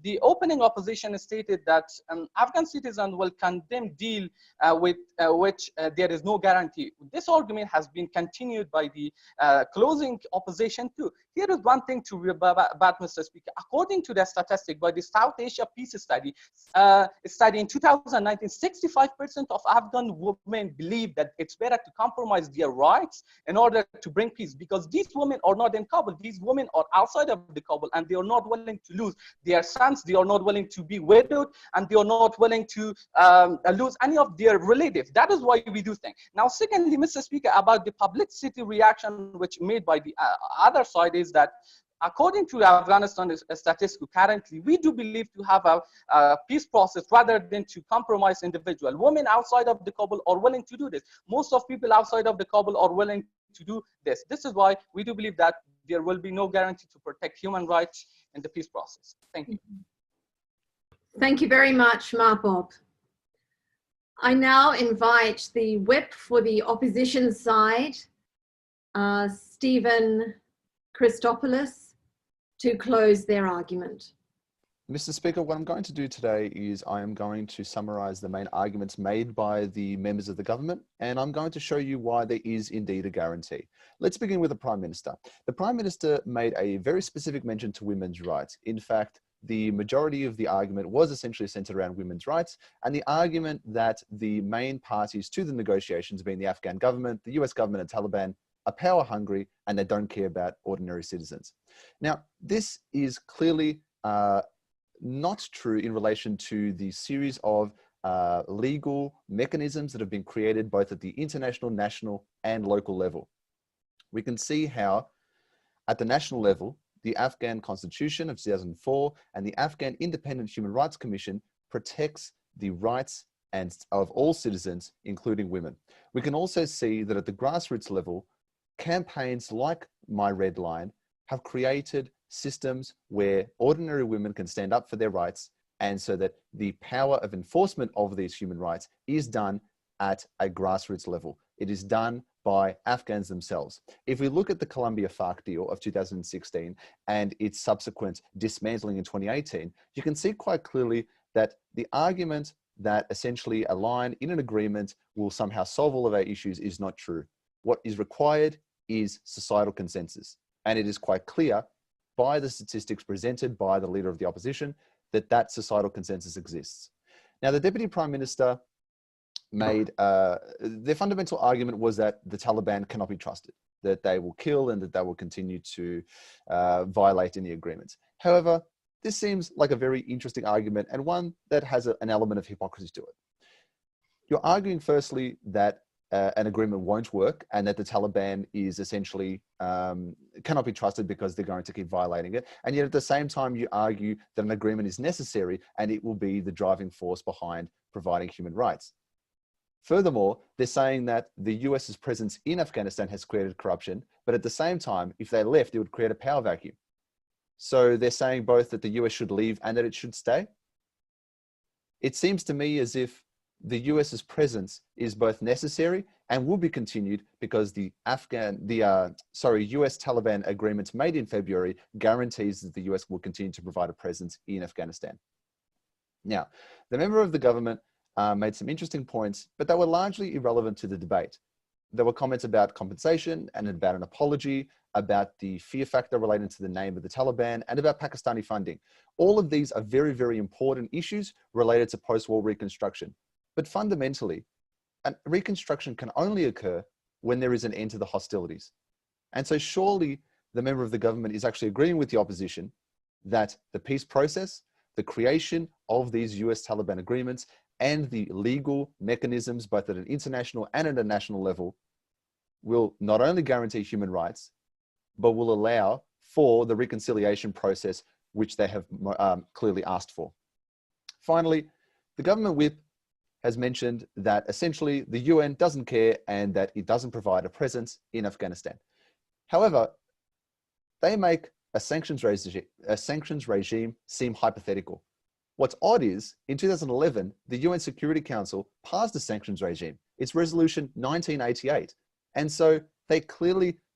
Speaker 10: the opening opposition stated that Afghan citizens will condemn deal with which there is no guarantee. This argument has been continued by the closing opposition too. Here is one thing to about Mr. Speaker. According to the statistic by the South Asia Peace Study, in 2019, 65% of Afghan women believe that it's better to compromise their rights in order to bring peace, because these women are not in Kabul. These women are outside of the Kabul, and they are not willing to lose their sons. They are not willing to be widowed, and they are not willing to lose any of their relatives. That is why we do things. Now, secondly, Mr. Speaker, about the publicity reaction which made by the other side is that according to Afghanistan statistics currently, we do believe to have a peace process rather than to compromise individual. Women outside of the Kabul are willing to do this. Most of people outside of the Kabul are willing to do this. This is why we do believe that there will be no guarantee to protect human rights in the peace process. Thank you.
Speaker 1: Thank you very much, Mahbub. I now invite the whip for the opposition side, Stephen Christopoulos, to close their argument.
Speaker 11: Mr. Speaker, what I'm going to do today is I am going to summarize the main arguments made by the members of the government, and I'm going to show you why there is indeed a guarantee. Let's begin with the Prime Minister. The Prime Minister made a very specific mention to women's rights. In fact, the majority of the argument was essentially centered around women's rights, and the argument that the main parties to the negotiations, being the Afghan government, the US government, and Taliban, are power hungry and they don't care about ordinary citizens. Now, this is clearly not true in relation to the series of legal mechanisms that have been created both at the international, national, and local level. We can see how at the national level, the Afghan Constitution of 2004 and the Afghan Independent Human Rights Commission protects the rights of all citizens, including women. We can also see that at the grassroots level, campaigns like My Red Line have created systems where ordinary women can stand up for their rights, and so that the power of enforcement of these human rights is done at a grassroots level. It is done by Afghans themselves. If we look at the Colombia-FARC deal of 2016 and its subsequent dismantling in 2018, you can see quite clearly that the argument that essentially a line in an agreement will somehow solve all of our issues is not true. What is required is societal consensus. And it is quite clear by the statistics presented by the leader of the opposition that that societal consensus exists. Now, the Deputy Prime Minister made, their fundamental argument was that the Taliban cannot be trusted, that they will kill and that they will continue to violate any agreements. However, this seems like a very interesting argument and one that has an element of hypocrisy to it. You're arguing firstly that an agreement won't work and that the Taliban is essentially cannot be trusted because they're going to keep violating it. And yet at the same time, you argue that an agreement is necessary and it will be the driving force behind providing human rights. Furthermore, they're saying that the US's presence in Afghanistan has created corruption, but at the same time, if they left, it would create a power vacuum. So they're saying both that the US should leave and that it should stay. It seems to me as if the US's presence is both necessary and will be continued because the US Taliban agreements made in February guarantees that the US will continue to provide a presence in Afghanistan. Now, the member of the government made some interesting points, but they were largely irrelevant to the debate. There were comments about compensation and about an apology, about the fear factor relating to the name of the Taliban, and about Pakistani funding. All of these are very, very important issues related to post-war reconstruction. But fundamentally, reconstruction can only occur when there is an end to the hostilities. And so surely the member of the government is actually agreeing with the opposition that the peace process, the creation of these US Taliban agreements, and the legal mechanisms, both at an international and at a national level, will not only guarantee human rights, but will allow for the reconciliation process which they have clearly asked for. Finally, the government whip has mentioned that essentially the UN doesn't care and that it doesn't provide a presence in Afghanistan. However, they make a sanctions regime seem hypothetical. What's odd is, in 2011, the UN Security Council passed a sanctions regime. It's Resolution 1988. And so the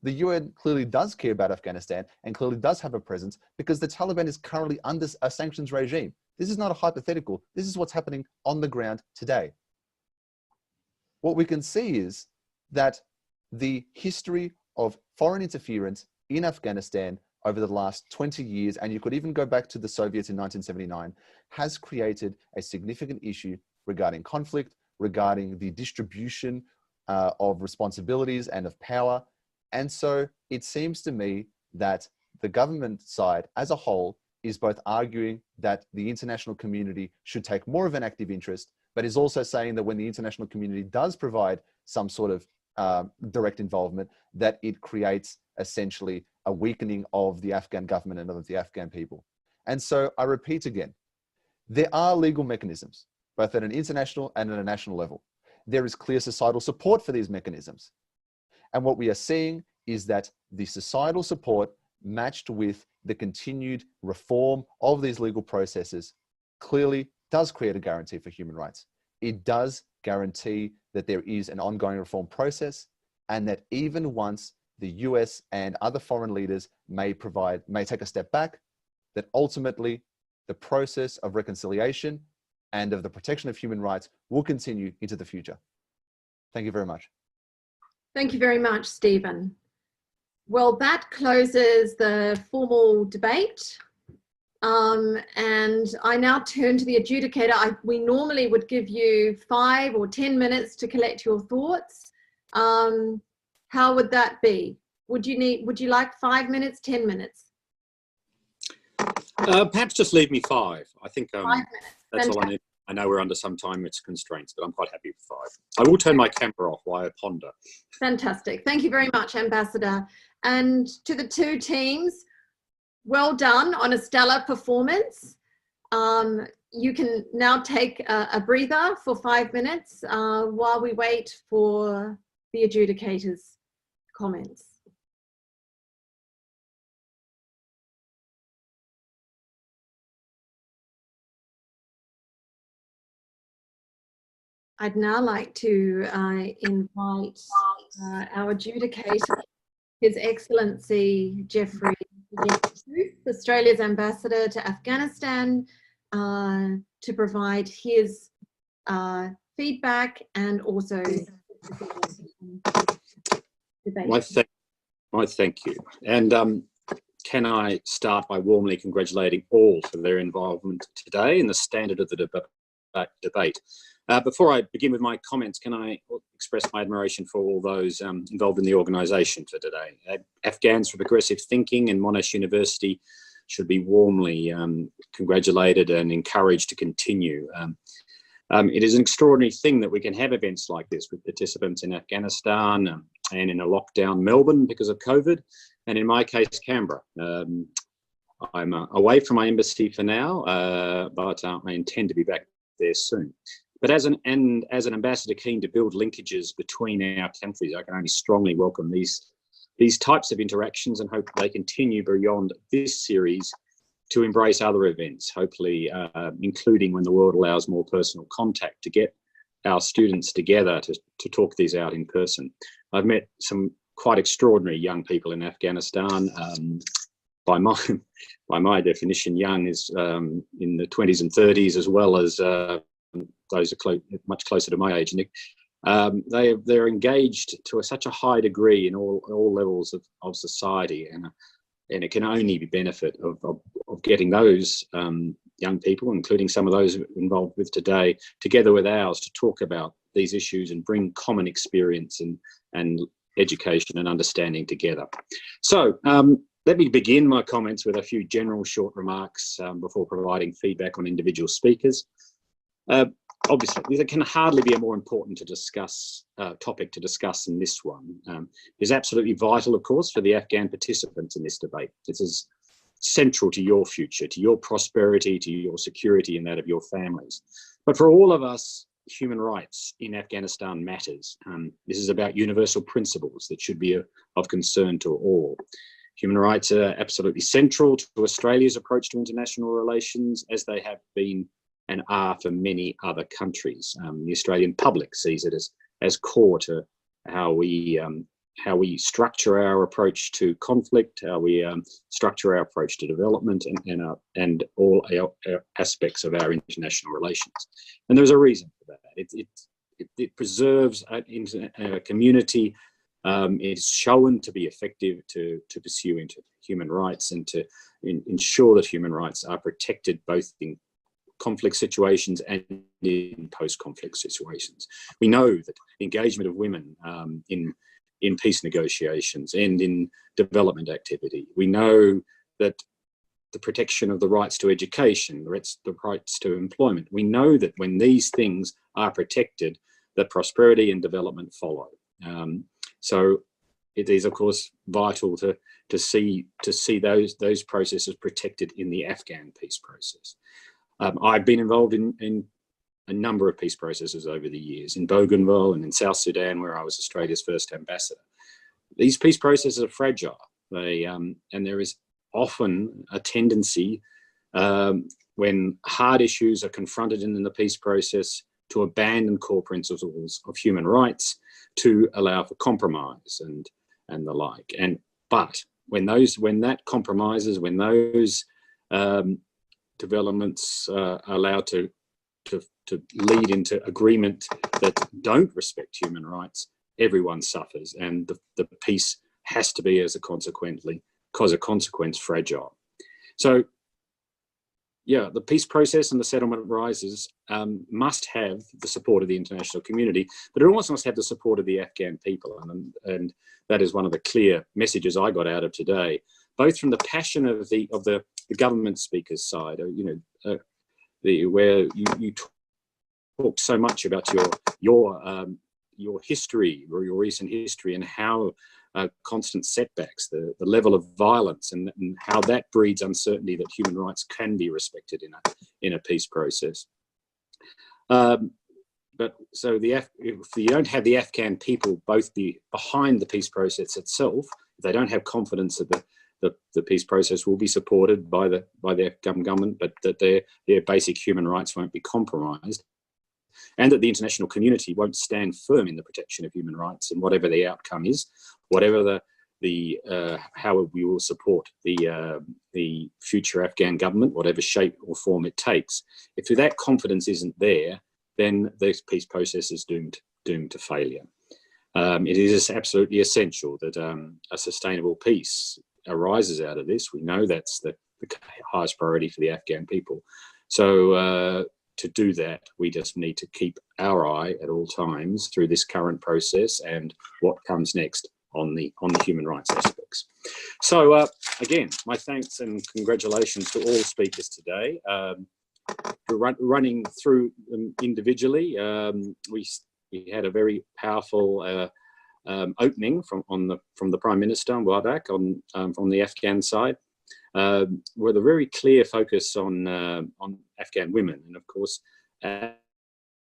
Speaker 11: UN clearly does care about Afghanistan and clearly does have a presence because the Taliban is currently under a sanctions regime. This is not a hypothetical. This is what's happening on the ground today. What we can see is that the history of foreign interference in Afghanistan over the last 20 years, and you could even go back to the Soviets in 1979, has created a significant issue regarding conflict, regarding the distribution of responsibilities and of power. And so it seems to me that the government side as a whole is both arguing that the international community should take more of an active interest, but is also saying that when the international community does provide some sort of direct involvement, that it creates essentially a weakening of the Afghan government and of the Afghan people. And so I repeat again, there are legal mechanisms, both at an international and at a national level. There is clear societal support for these mechanisms. And what we are seeing is that the societal support matched with the continued reform of these legal processes clearly does create a guarantee for human rights. It does guarantee that there is an ongoing reform process and that even once the US and other foreign leaders may take a step back, that ultimately the process of reconciliation and of the protection of human rights will continue into the future. Thank you very much.
Speaker 1: Thank you very much, Stephen. Well, that closes the formal debate. And I now turn to the adjudicator. We normally would give you 5 or 10 minutes to collect your thoughts. How would that be? Would you like 5 minutes, 10 minutes?
Speaker 12: Perhaps just leave me 5. I think
Speaker 1: 5 minutes.
Speaker 12: that's all I need. I know we're under some time constraints, but I'm quite happy with 5. I will turn my camera off while I ponder.
Speaker 1: Fantastic. Thank you very much, Ambassador. And to the 2 teams, well done on a stellar performance. You can now take a breather for 5 minutes while we wait for the adjudicator's comments. I'd now like to invite our adjudicator, His Excellency Jeffrey, Australia's Ambassador to Afghanistan, to provide his feedback and also debate.
Speaker 12: My thank you. And can I start by warmly congratulating all for their involvement today in the standard of the debate. Before I begin with my comments, can I express my admiration for all those involved in the organisation for today. Afghans for Progressive Thinking and Monash University should be warmly congratulated and encouraged to continue. It is an extraordinary thing that we can have events like this with participants in Afghanistan and in a lockdown Melbourne because of COVID, and in my case, Canberra. I'm away from my embassy for now, but I intend to be back there soon. But as an ambassador keen to build linkages between our countries, I can only strongly welcome these types of interactions and hope they continue beyond this series to embrace other events, hopefully including when the world allows more personal contact, to get our students together to talk these out in person. I've met some quite extraordinary young people in Afghanistan. By my definition, young is in the 20s and 30s, as well as those are much closer to my age, Nick. They're engaged to such a high degree in all levels of society, and it can only be benefit of getting those young people, including some of those involved with today, together with ours to talk about these issues and bring common experience and education and understanding together. So let me begin my comments with a few general short remarks before providing feedback on individual speakers. Obviously, there can hardly be a more important topic to discuss than this one. It's absolutely vital, of course, for the Afghan participants in this debate. This is central to your future, to your prosperity, to your security and that of your families. But for all of us, human rights in Afghanistan matters. This is about universal principles that should be of concern to all. Human rights are absolutely central to Australia's approach to international relations, as they have been and are for many other countries. The Australian public sees it as core to how we structure our approach to conflict, how we structure our approach to development, and all our aspects of our international relations. And there's a reason for that. It preserves a community. It's shown to be effective to pursue human rights and to ensure that human rights are protected both in conflict situations and in post-conflict situations. We know that engagement of women in peace negotiations and in development activity. We know that the protection of the rights to education, the rights to employment. We know that when these things are protected, that prosperity and development follow. So it is, of course, vital to see those processes protected in the Afghan peace process. I've been involved in a number of peace processes over the years, in Bougainville and in South Sudan, where I was Australia's first ambassador. These peace processes are fragile. And there is often a tendency when hard issues are confronted in the peace process to abandon core principles of human rights to allow for compromise and the like. But when that compromises, when those developments are allowed to lead into agreement that don't respect human rights, everyone suffers, and the peace has to be as a consequence fragile. So yeah, the peace process and the settlement rises must have the support of the international community, but it also must have the support of the Afghan people, and that is one of the clear messages I got out of today, both from the passion of the government speakers' side, where you talk so much about your history or your recent history and how constant setbacks, the level of violence, and how that breeds uncertainty that human rights can be respected in a peace process. But so if you don't have the Afghan people both be behind the peace process itself, if they don't have confidence that the peace process will be supported by the Afghan government, but that their basic human rights won't be compromised, and that the international community won't stand firm in the protection of human rights, and whatever the outcome is, whatever how we will support the future Afghan government, whatever shape or form it takes. If that confidence isn't there, then the peace process is doomed to failure. It is absolutely essential that a sustainable peace arises out of this. We know that's the highest priority for the Afghan people. So to do that, we just need to keep our eye at all times through this current process and what comes next on the human rights aspects. So again, my thanks and congratulations to all speakers today. running through them individually, we had a very powerful opening from the Prime Minister Wadak on the Afghan side, with a very clear focus on Afghan women, and of course,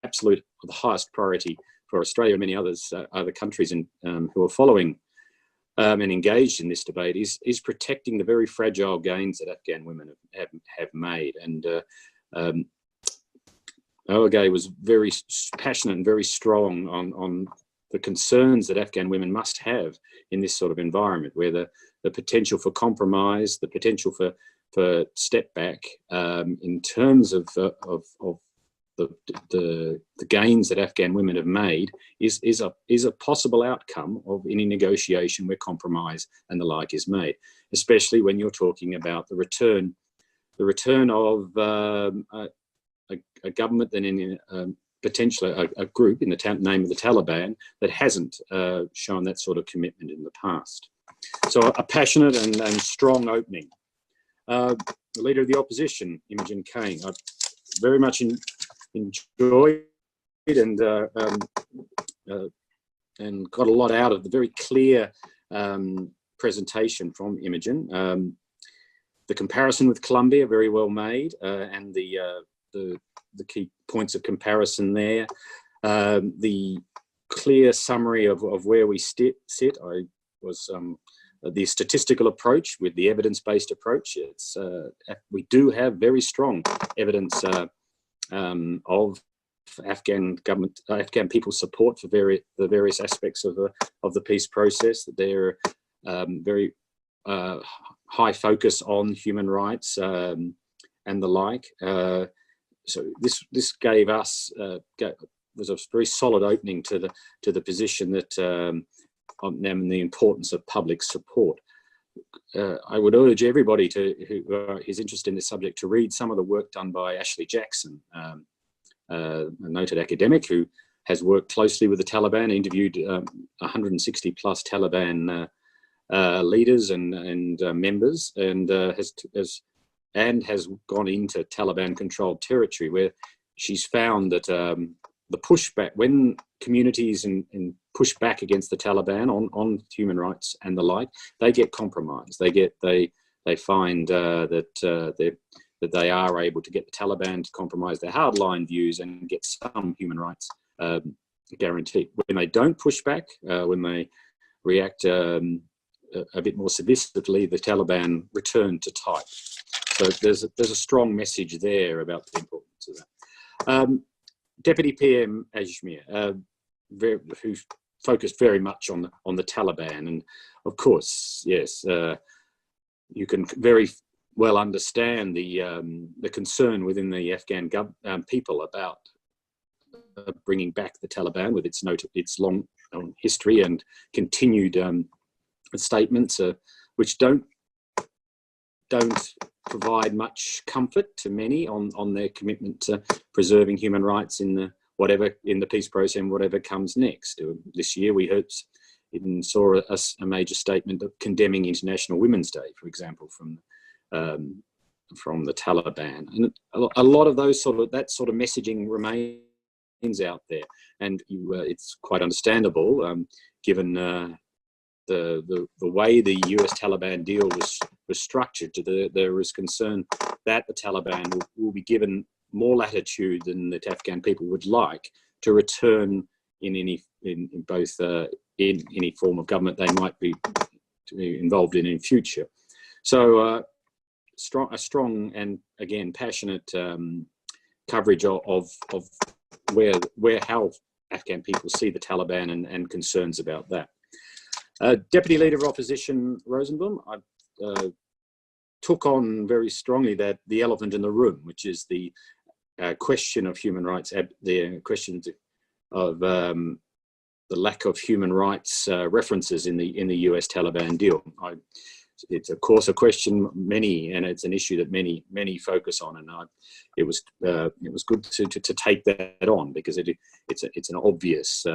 Speaker 12: absolute the highest priority for Australia and many other countries who are following and engaged in this debate is protecting the very fragile gains that Afghan women have made. And Oagay was very passionate and very strong on the concerns that Afghan women must have in this sort of environment, where the potential for compromise, the potential for step back in terms of the gains that Afghan women have made is a possible outcome of any negotiation where compromise and the like is made, especially when you're talking about the return of a government and in potentially a group in the name of the Taliban that hasn't shown that sort of commitment in the past. So a passionate and strong opening. The Leader of the Opposition, Imogen Kane, I very much enjoyed and got a lot out of the very clear presentation from Imogen. The comparison with Colombia, very well made, and the key points of comparison there. The clear summary of where we sit. I was the statistical approach with the evidence-based approach. We do have very strong evidence of Afghan government, Afghan people's support for the various aspects of the peace process. That they're very high focus on human rights and the like. So this gave us was a very solid opening to the position that on them and the importance of public support. I would urge everybody who is interested in this subject to read some of the work done by Ashley Jackson, a noted academic who has worked closely with the Taliban, interviewed 160 plus Taliban leaders and members, and has gone into Taliban-controlled territory, where she's found that the pushback, when communities push back against the Taliban on human rights and the like, they get compromised. They find that they are able to get the Taliban to compromise their hardline views and get some human rights guaranteed. When they don't push back, when they react a bit more submissively, the Taliban return to type. So there's a strong message there about the importance of that. Deputy PM Ajmer, who focused very much on the Taliban, and of course, yes, you can very well understand the concern within the Afghan people about bringing back the Taliban, with its long history and continued statements, which don't provide much comfort to many on their commitment to preserving human rights in the peace process and whatever comes next. This year we saw a major statement of condemning International Women's Day, for example, from the Taliban, and a lot of that sort of messaging remains out there, and it's quite understandable given the way the US Taliban deal was structured. There is concern that the Taliban will be given more latitude than the Afghan people would like to return in any form of government they might be involved in future. So a strong and again passionate coverage of how Afghan people see the Taliban and concerns about that. Deputy Leader of Opposition Rosenblum, I took on very strongly that the elephant in the room, which is the question of human rights, the question of the lack of human rights references in the US Taliban deal. It's of course a question and it's an issue that many focus on, and it was good to take that on, because it's an obvious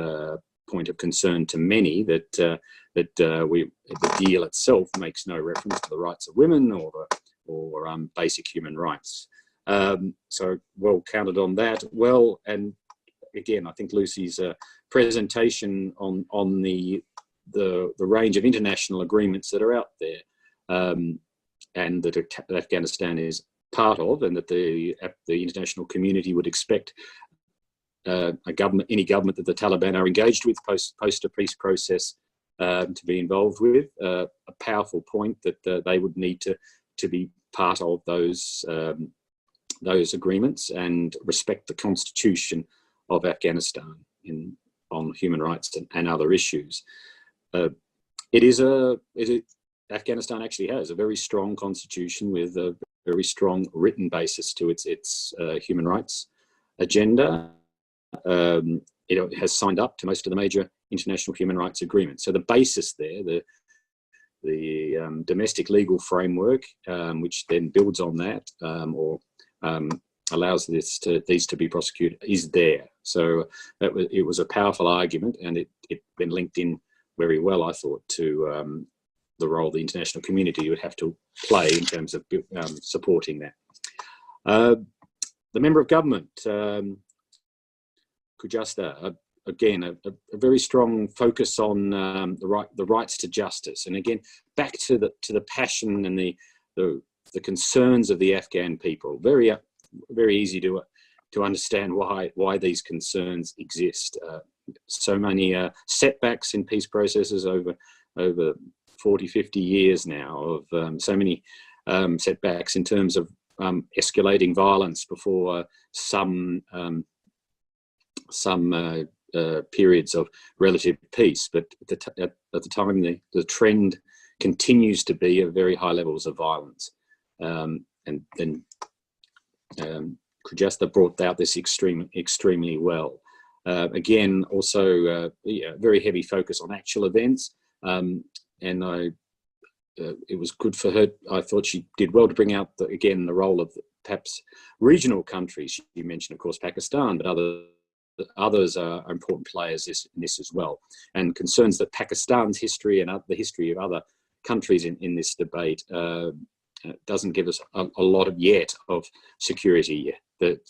Speaker 12: point of concern to many that the deal itself makes no reference to the rights of women or basic human rights. So well counted on that. Well, and again, I think Lucy's presentation on the range of international agreements that are out there, and that Afghanistan is part of, and that the international community would expect any government that the Taliban are engaged with post a peace process to be involved with. A powerful point that they would need to be part of those agreements and respect the constitution of Afghanistan on human rights and other issues. Afghanistan actually has a very strong constitution with a very strong written basis to its human rights agenda. It has signed up to most of the major international human rights agreements. So the basis there, the domestic legal framework, which then builds on that or allows these to be prosecuted, is there. So it was a powerful argument, and it then linked in very well, I thought, to the role the international community would have to play in terms of supporting that. The member of government, Kujasta, again, a very strong focus on the rights to justice, and again back to the passion and the concerns of the Afghan people. Very easy to understand why these concerns exist. So many setbacks in peace processes over 40, 50 years now, of so many setbacks in terms of escalating violence before some periods of relative peace. But at the time, the trend continues to be of very high levels of violence. And then Kujasta brought out this extremely well. Again, also very heavy focus on actual events. And it was good for her. I thought she did well to bring out, again, the role of perhaps regional countries. You mentioned, of course, Pakistan, but others are important players in this as well. And concerns that Pakistan's history and the history of other countries in this debate doesn't give us a lot yet of security that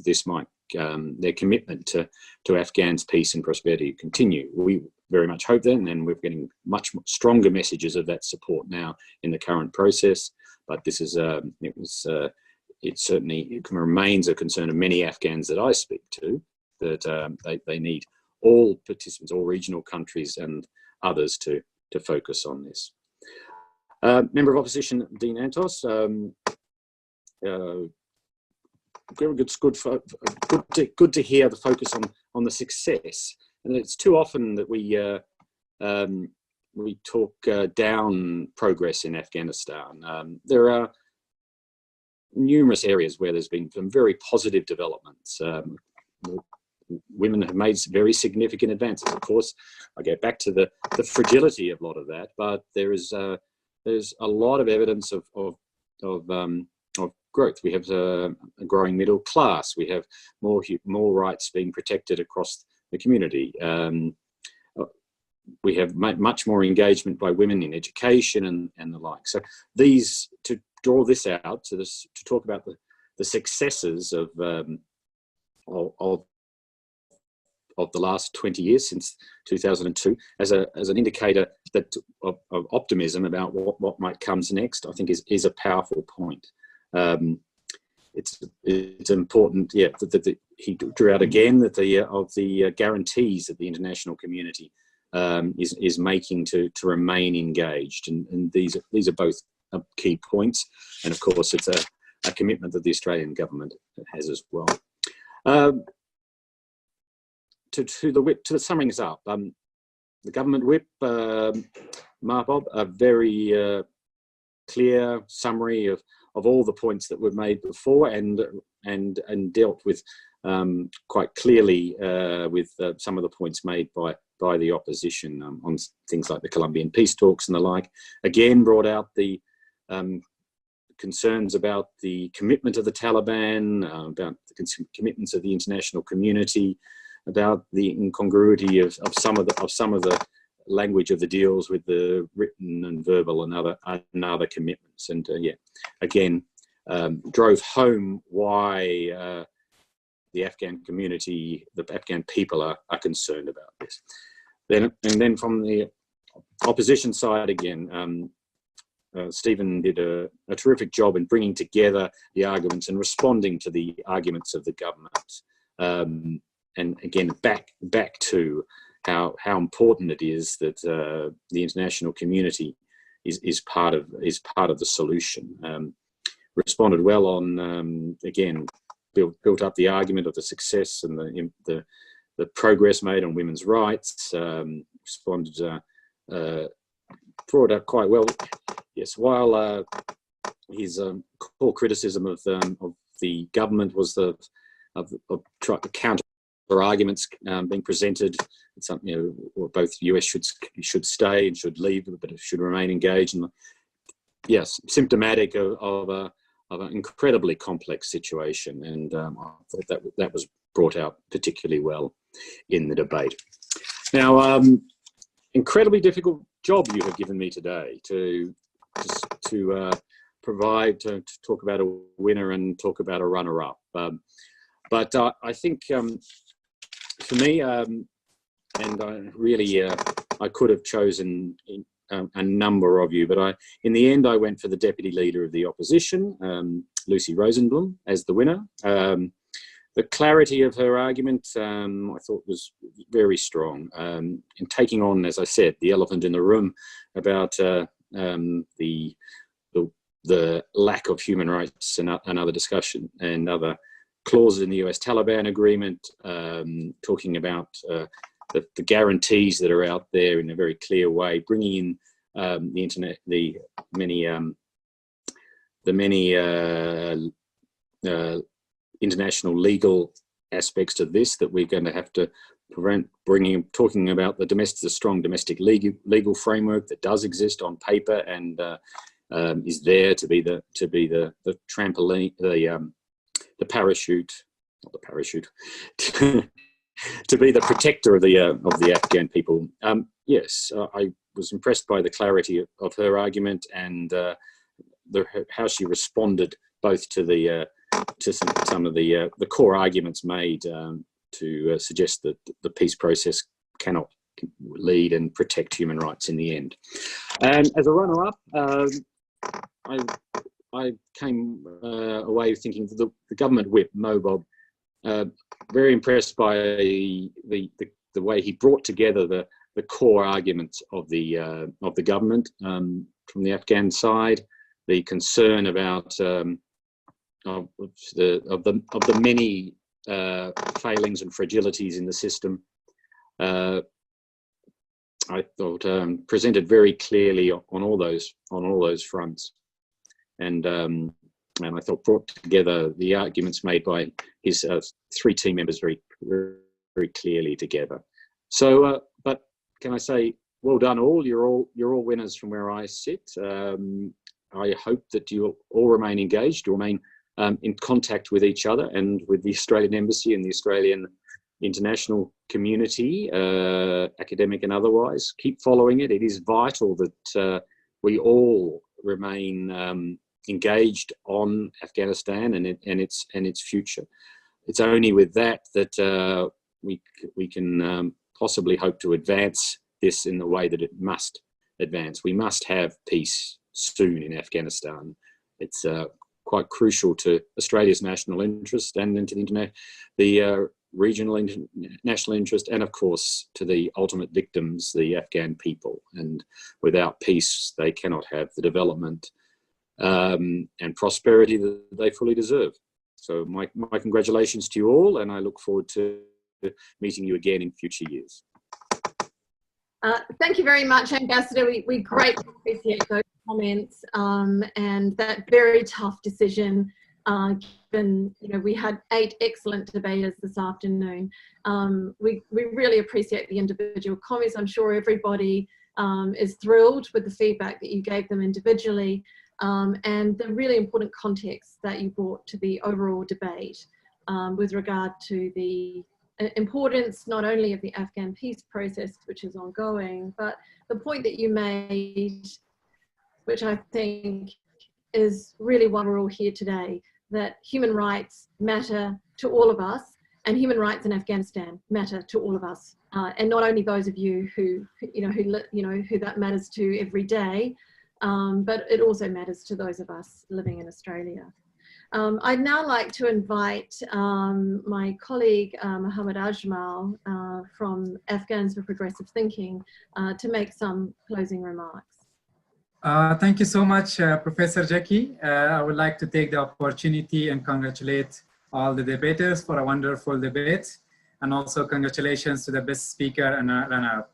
Speaker 12: this might, their commitment to Afghans' peace and prosperity continue. We very much hope that, and we're getting much stronger messages of that support now in the current process. But this is it certainly remains a concern of many Afghans that I speak to, that they need all participants, all regional countries and others to focus on this. Member of Opposition Dean Antos, good to hear the focus on the success. And it's too often that we talk down progress in Afghanistan. There are numerous areas where there's been some very positive developments. Women have made very significant advances. Of course, I get back to the fragility of a lot of that, but there's a lot of evidence of growth. We have a growing middle class. We have more rights being protected across the community. We have much more engagement by women in education and the like. So to draw this out, to talk about the successes of the last 20 years since 2002 as an indicator of optimism about what might come next, I think is a powerful point. It's important, that he drew out again that the guarantees that the international community is making to remain engaged, and these are both key points. And of course, it's a commitment that the Australian government has as well. To the summing this up, the government whip, Mahbub, a very clear summary of all the points that were made before, and dealt with quite clearly with some of the points made by the opposition on things like the Colombian peace talks and the like. Again, brought out the concerns about the commitment of the Taliban, about the commitments of the international community, about the incongruity of some of the language of the deals with the written and verbal and other commitments. And again, drove home why the Afghan community, the Afghan people are concerned about this. Then from the opposition side again, Stephen did a terrific job in bringing together the arguments and responding to the arguments of the government. And again, back to how important it is that the international community is part of the solution. Responded well on again, built up the argument of the success and the progress made on women's rights. Responded, brought up quite well. Yes, while his core criticism of the government was of the counter arguments being presented. It's something, both the US should stay and should leave, but it should remain engaged. And yes, symptomatic of an incredibly complex situation, and I thought that was brought out particularly well in the debate. Now, incredibly difficult job you have given me today to provide, to talk about a winner and talk about a runner-up. But I think for me, and I really, I could have chosen a number of you, but in the end, I went for the Deputy Leader of the Opposition, Lucy Rosenblum, as the winner. The clarity of her argument, I thought, was very strong in taking on, as I said, the elephant in the room about the lack of human rights and other discussion and other clauses in the US Taliban agreement, talking about the guarantees that are out there in a very clear way, bringing in the internet, the many international legal aspects to this that we're going to have to prevent, talking about the strong domestic legal framework that does exist on paper and is there to be the trampoline, the parachute, not the parachute, to be the protector of the Afghan people. Yes, I was impressed by the clarity of her argument and how she responded both to some of the core arguments made to suggest that the peace process cannot lead and protect human rights in the end. And as a runner-up, I came away thinking the government whip, Mobob, very impressed by the way he brought together the core arguments of the government from the Afghan side, the concern about of the many failings and fragilities in the system. I thought presented very clearly on all those fronts, and I thought brought together the arguments made by his three team members very, very clearly together. So, but can I say, well done all. You're all winners from where I sit. I hope that you all remain engaged, you remain in contact with each other and with the Australian Embassy and the Australian international community, academic and otherwise. Keep following it. It is vital that we all remain engaged on Afghanistan and its future. It's only with that we can possibly hope to advance this in the way that it must advance. We must have peace soon in Afghanistan. It's quite crucial to Australia's national interest and into the regional national interest, and of course to the ultimate victims, the Afghan people. And without peace, they cannot have the development and prosperity that they fully deserve. So my congratulations to you all, and I look forward to meeting you again in future years.
Speaker 1: Thank you very much, Ambassador. We greatly appreciate those comments and that very tough decision. Given we had 8 excellent debaters this afternoon, we really appreciate the individual comments. I'm sure everybody is thrilled with the feedback that you gave them individually and the really important context that you brought to the overall debate with regard to the importance not only of the Afghan peace process, which is ongoing, but the point that you made, which I think is really why we're all here today, that human rights matter to all of us, and human rights in Afghanistan matter to all of us, and not only those of you who that matters to every day, but it also matters to those of us living in Australia. I'd now like to invite my colleague Mohammed Ajmal from Afghans for Progressive Thinking to make some closing remarks.
Speaker 13: Thank you so much, Professor Jackie. I would like to take the opportunity and congratulate all the debaters for a wonderful debate, and also congratulations to the best speaker and runner-up.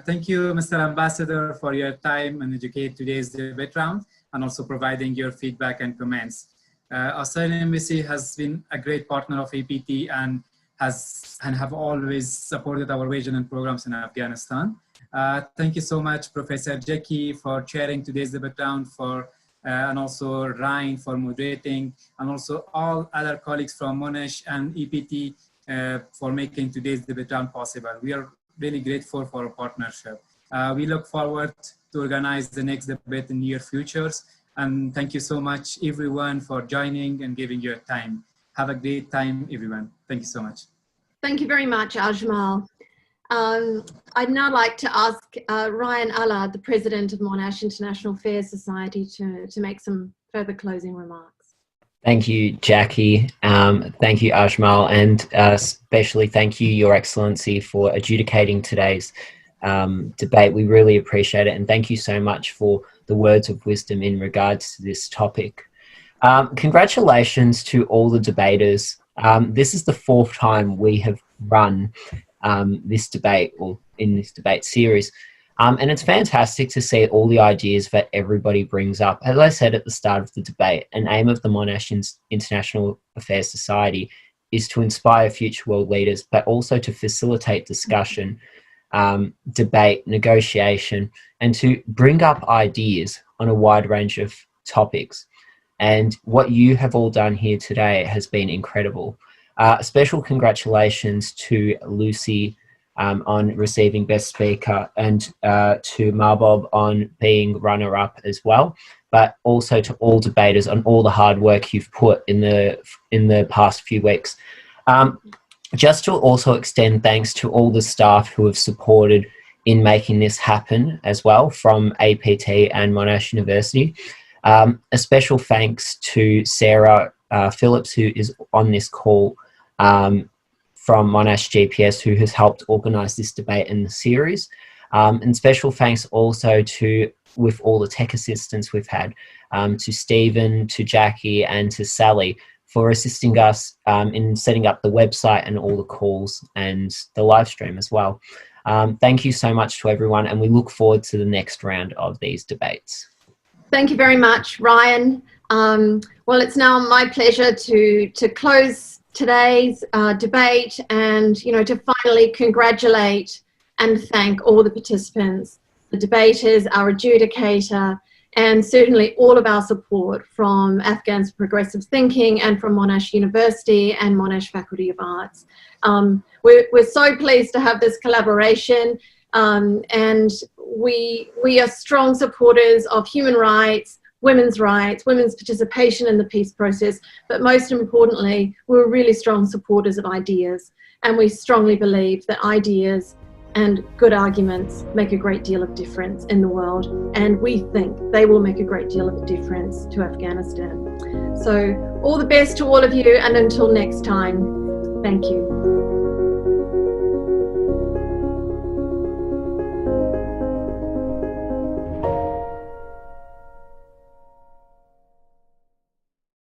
Speaker 13: Thank you, Mr. Ambassador, for your time and educate today's debate round, and also providing your feedback and comments. Australian Embassy has been a great partner of APT and have always supported our vision and programs in Afghanistan. Thank you so much, Professor Jackie, for chairing today's debate round, and also Ryan for moderating, and also all other colleagues from Monash and EPT for making today's debate round possible. We are really grateful for our partnership. We look forward to organize the next debate in near futures. And thank you so much, everyone, for joining and giving your time. Have a great time, everyone. Thank you so much.
Speaker 1: Thank you very much, Ajmal. I'd now like to ask Ryan Allard, the President of Monash International Affairs Society, to make some further closing remarks.
Speaker 3: Thank you, Jackie. Thank you, Ajmal, and especially thank you, Your Excellency, for adjudicating today's debate. We really appreciate it, and thank you so much for the words of wisdom in regards to this topic. Congratulations to all the debaters. This is the 4th time we have run this debate, or in this debate series. And it's fantastic to see all the ideas that everybody brings up. As I said at the start of the debate, an aim of the Monash International Affairs Society is to inspire future world leaders, but also to facilitate discussion, debate, negotiation, and to bring up ideas on a wide range of topics. And what you have all done here today has been incredible. Special congratulations to Lucy on receiving Best Speaker, and to Marbob on being runner-up as well, but also to all debaters on all the hard work you've put in the past few weeks. Just to also extend thanks to all the staff who have supported in making this happen as well, from APT and Monash University. A special thanks to Sarah Phillips, who is on this call from Monash GPS, who has helped organise this debate in the series. And special thanks also to, with all the tech assistants we've had, to Stephen, to Jackie, and to Sally for assisting us in setting up the website and all the calls and the live stream as well. Thank you so much to everyone, and we look forward to the next round of these debates.
Speaker 1: Thank you very much, Ryan. Well, it's now my pleasure to close today's debate, and to finally congratulate and thank all the participants, the debaters, our adjudicator, and certainly all of our support from Afghans for Progressive Thinking and from Monash University and Monash Faculty of Arts. We're so pleased to have this collaboration, and we are strong supporters of human rights, women's participation in the peace process, but most importantly, we're really strong supporters of ideas, and we strongly believe that ideas and good arguments make a great deal of difference in the world, and we think they will make a great deal of difference to Afghanistan. So all the best to all of you, and until next time, thank you.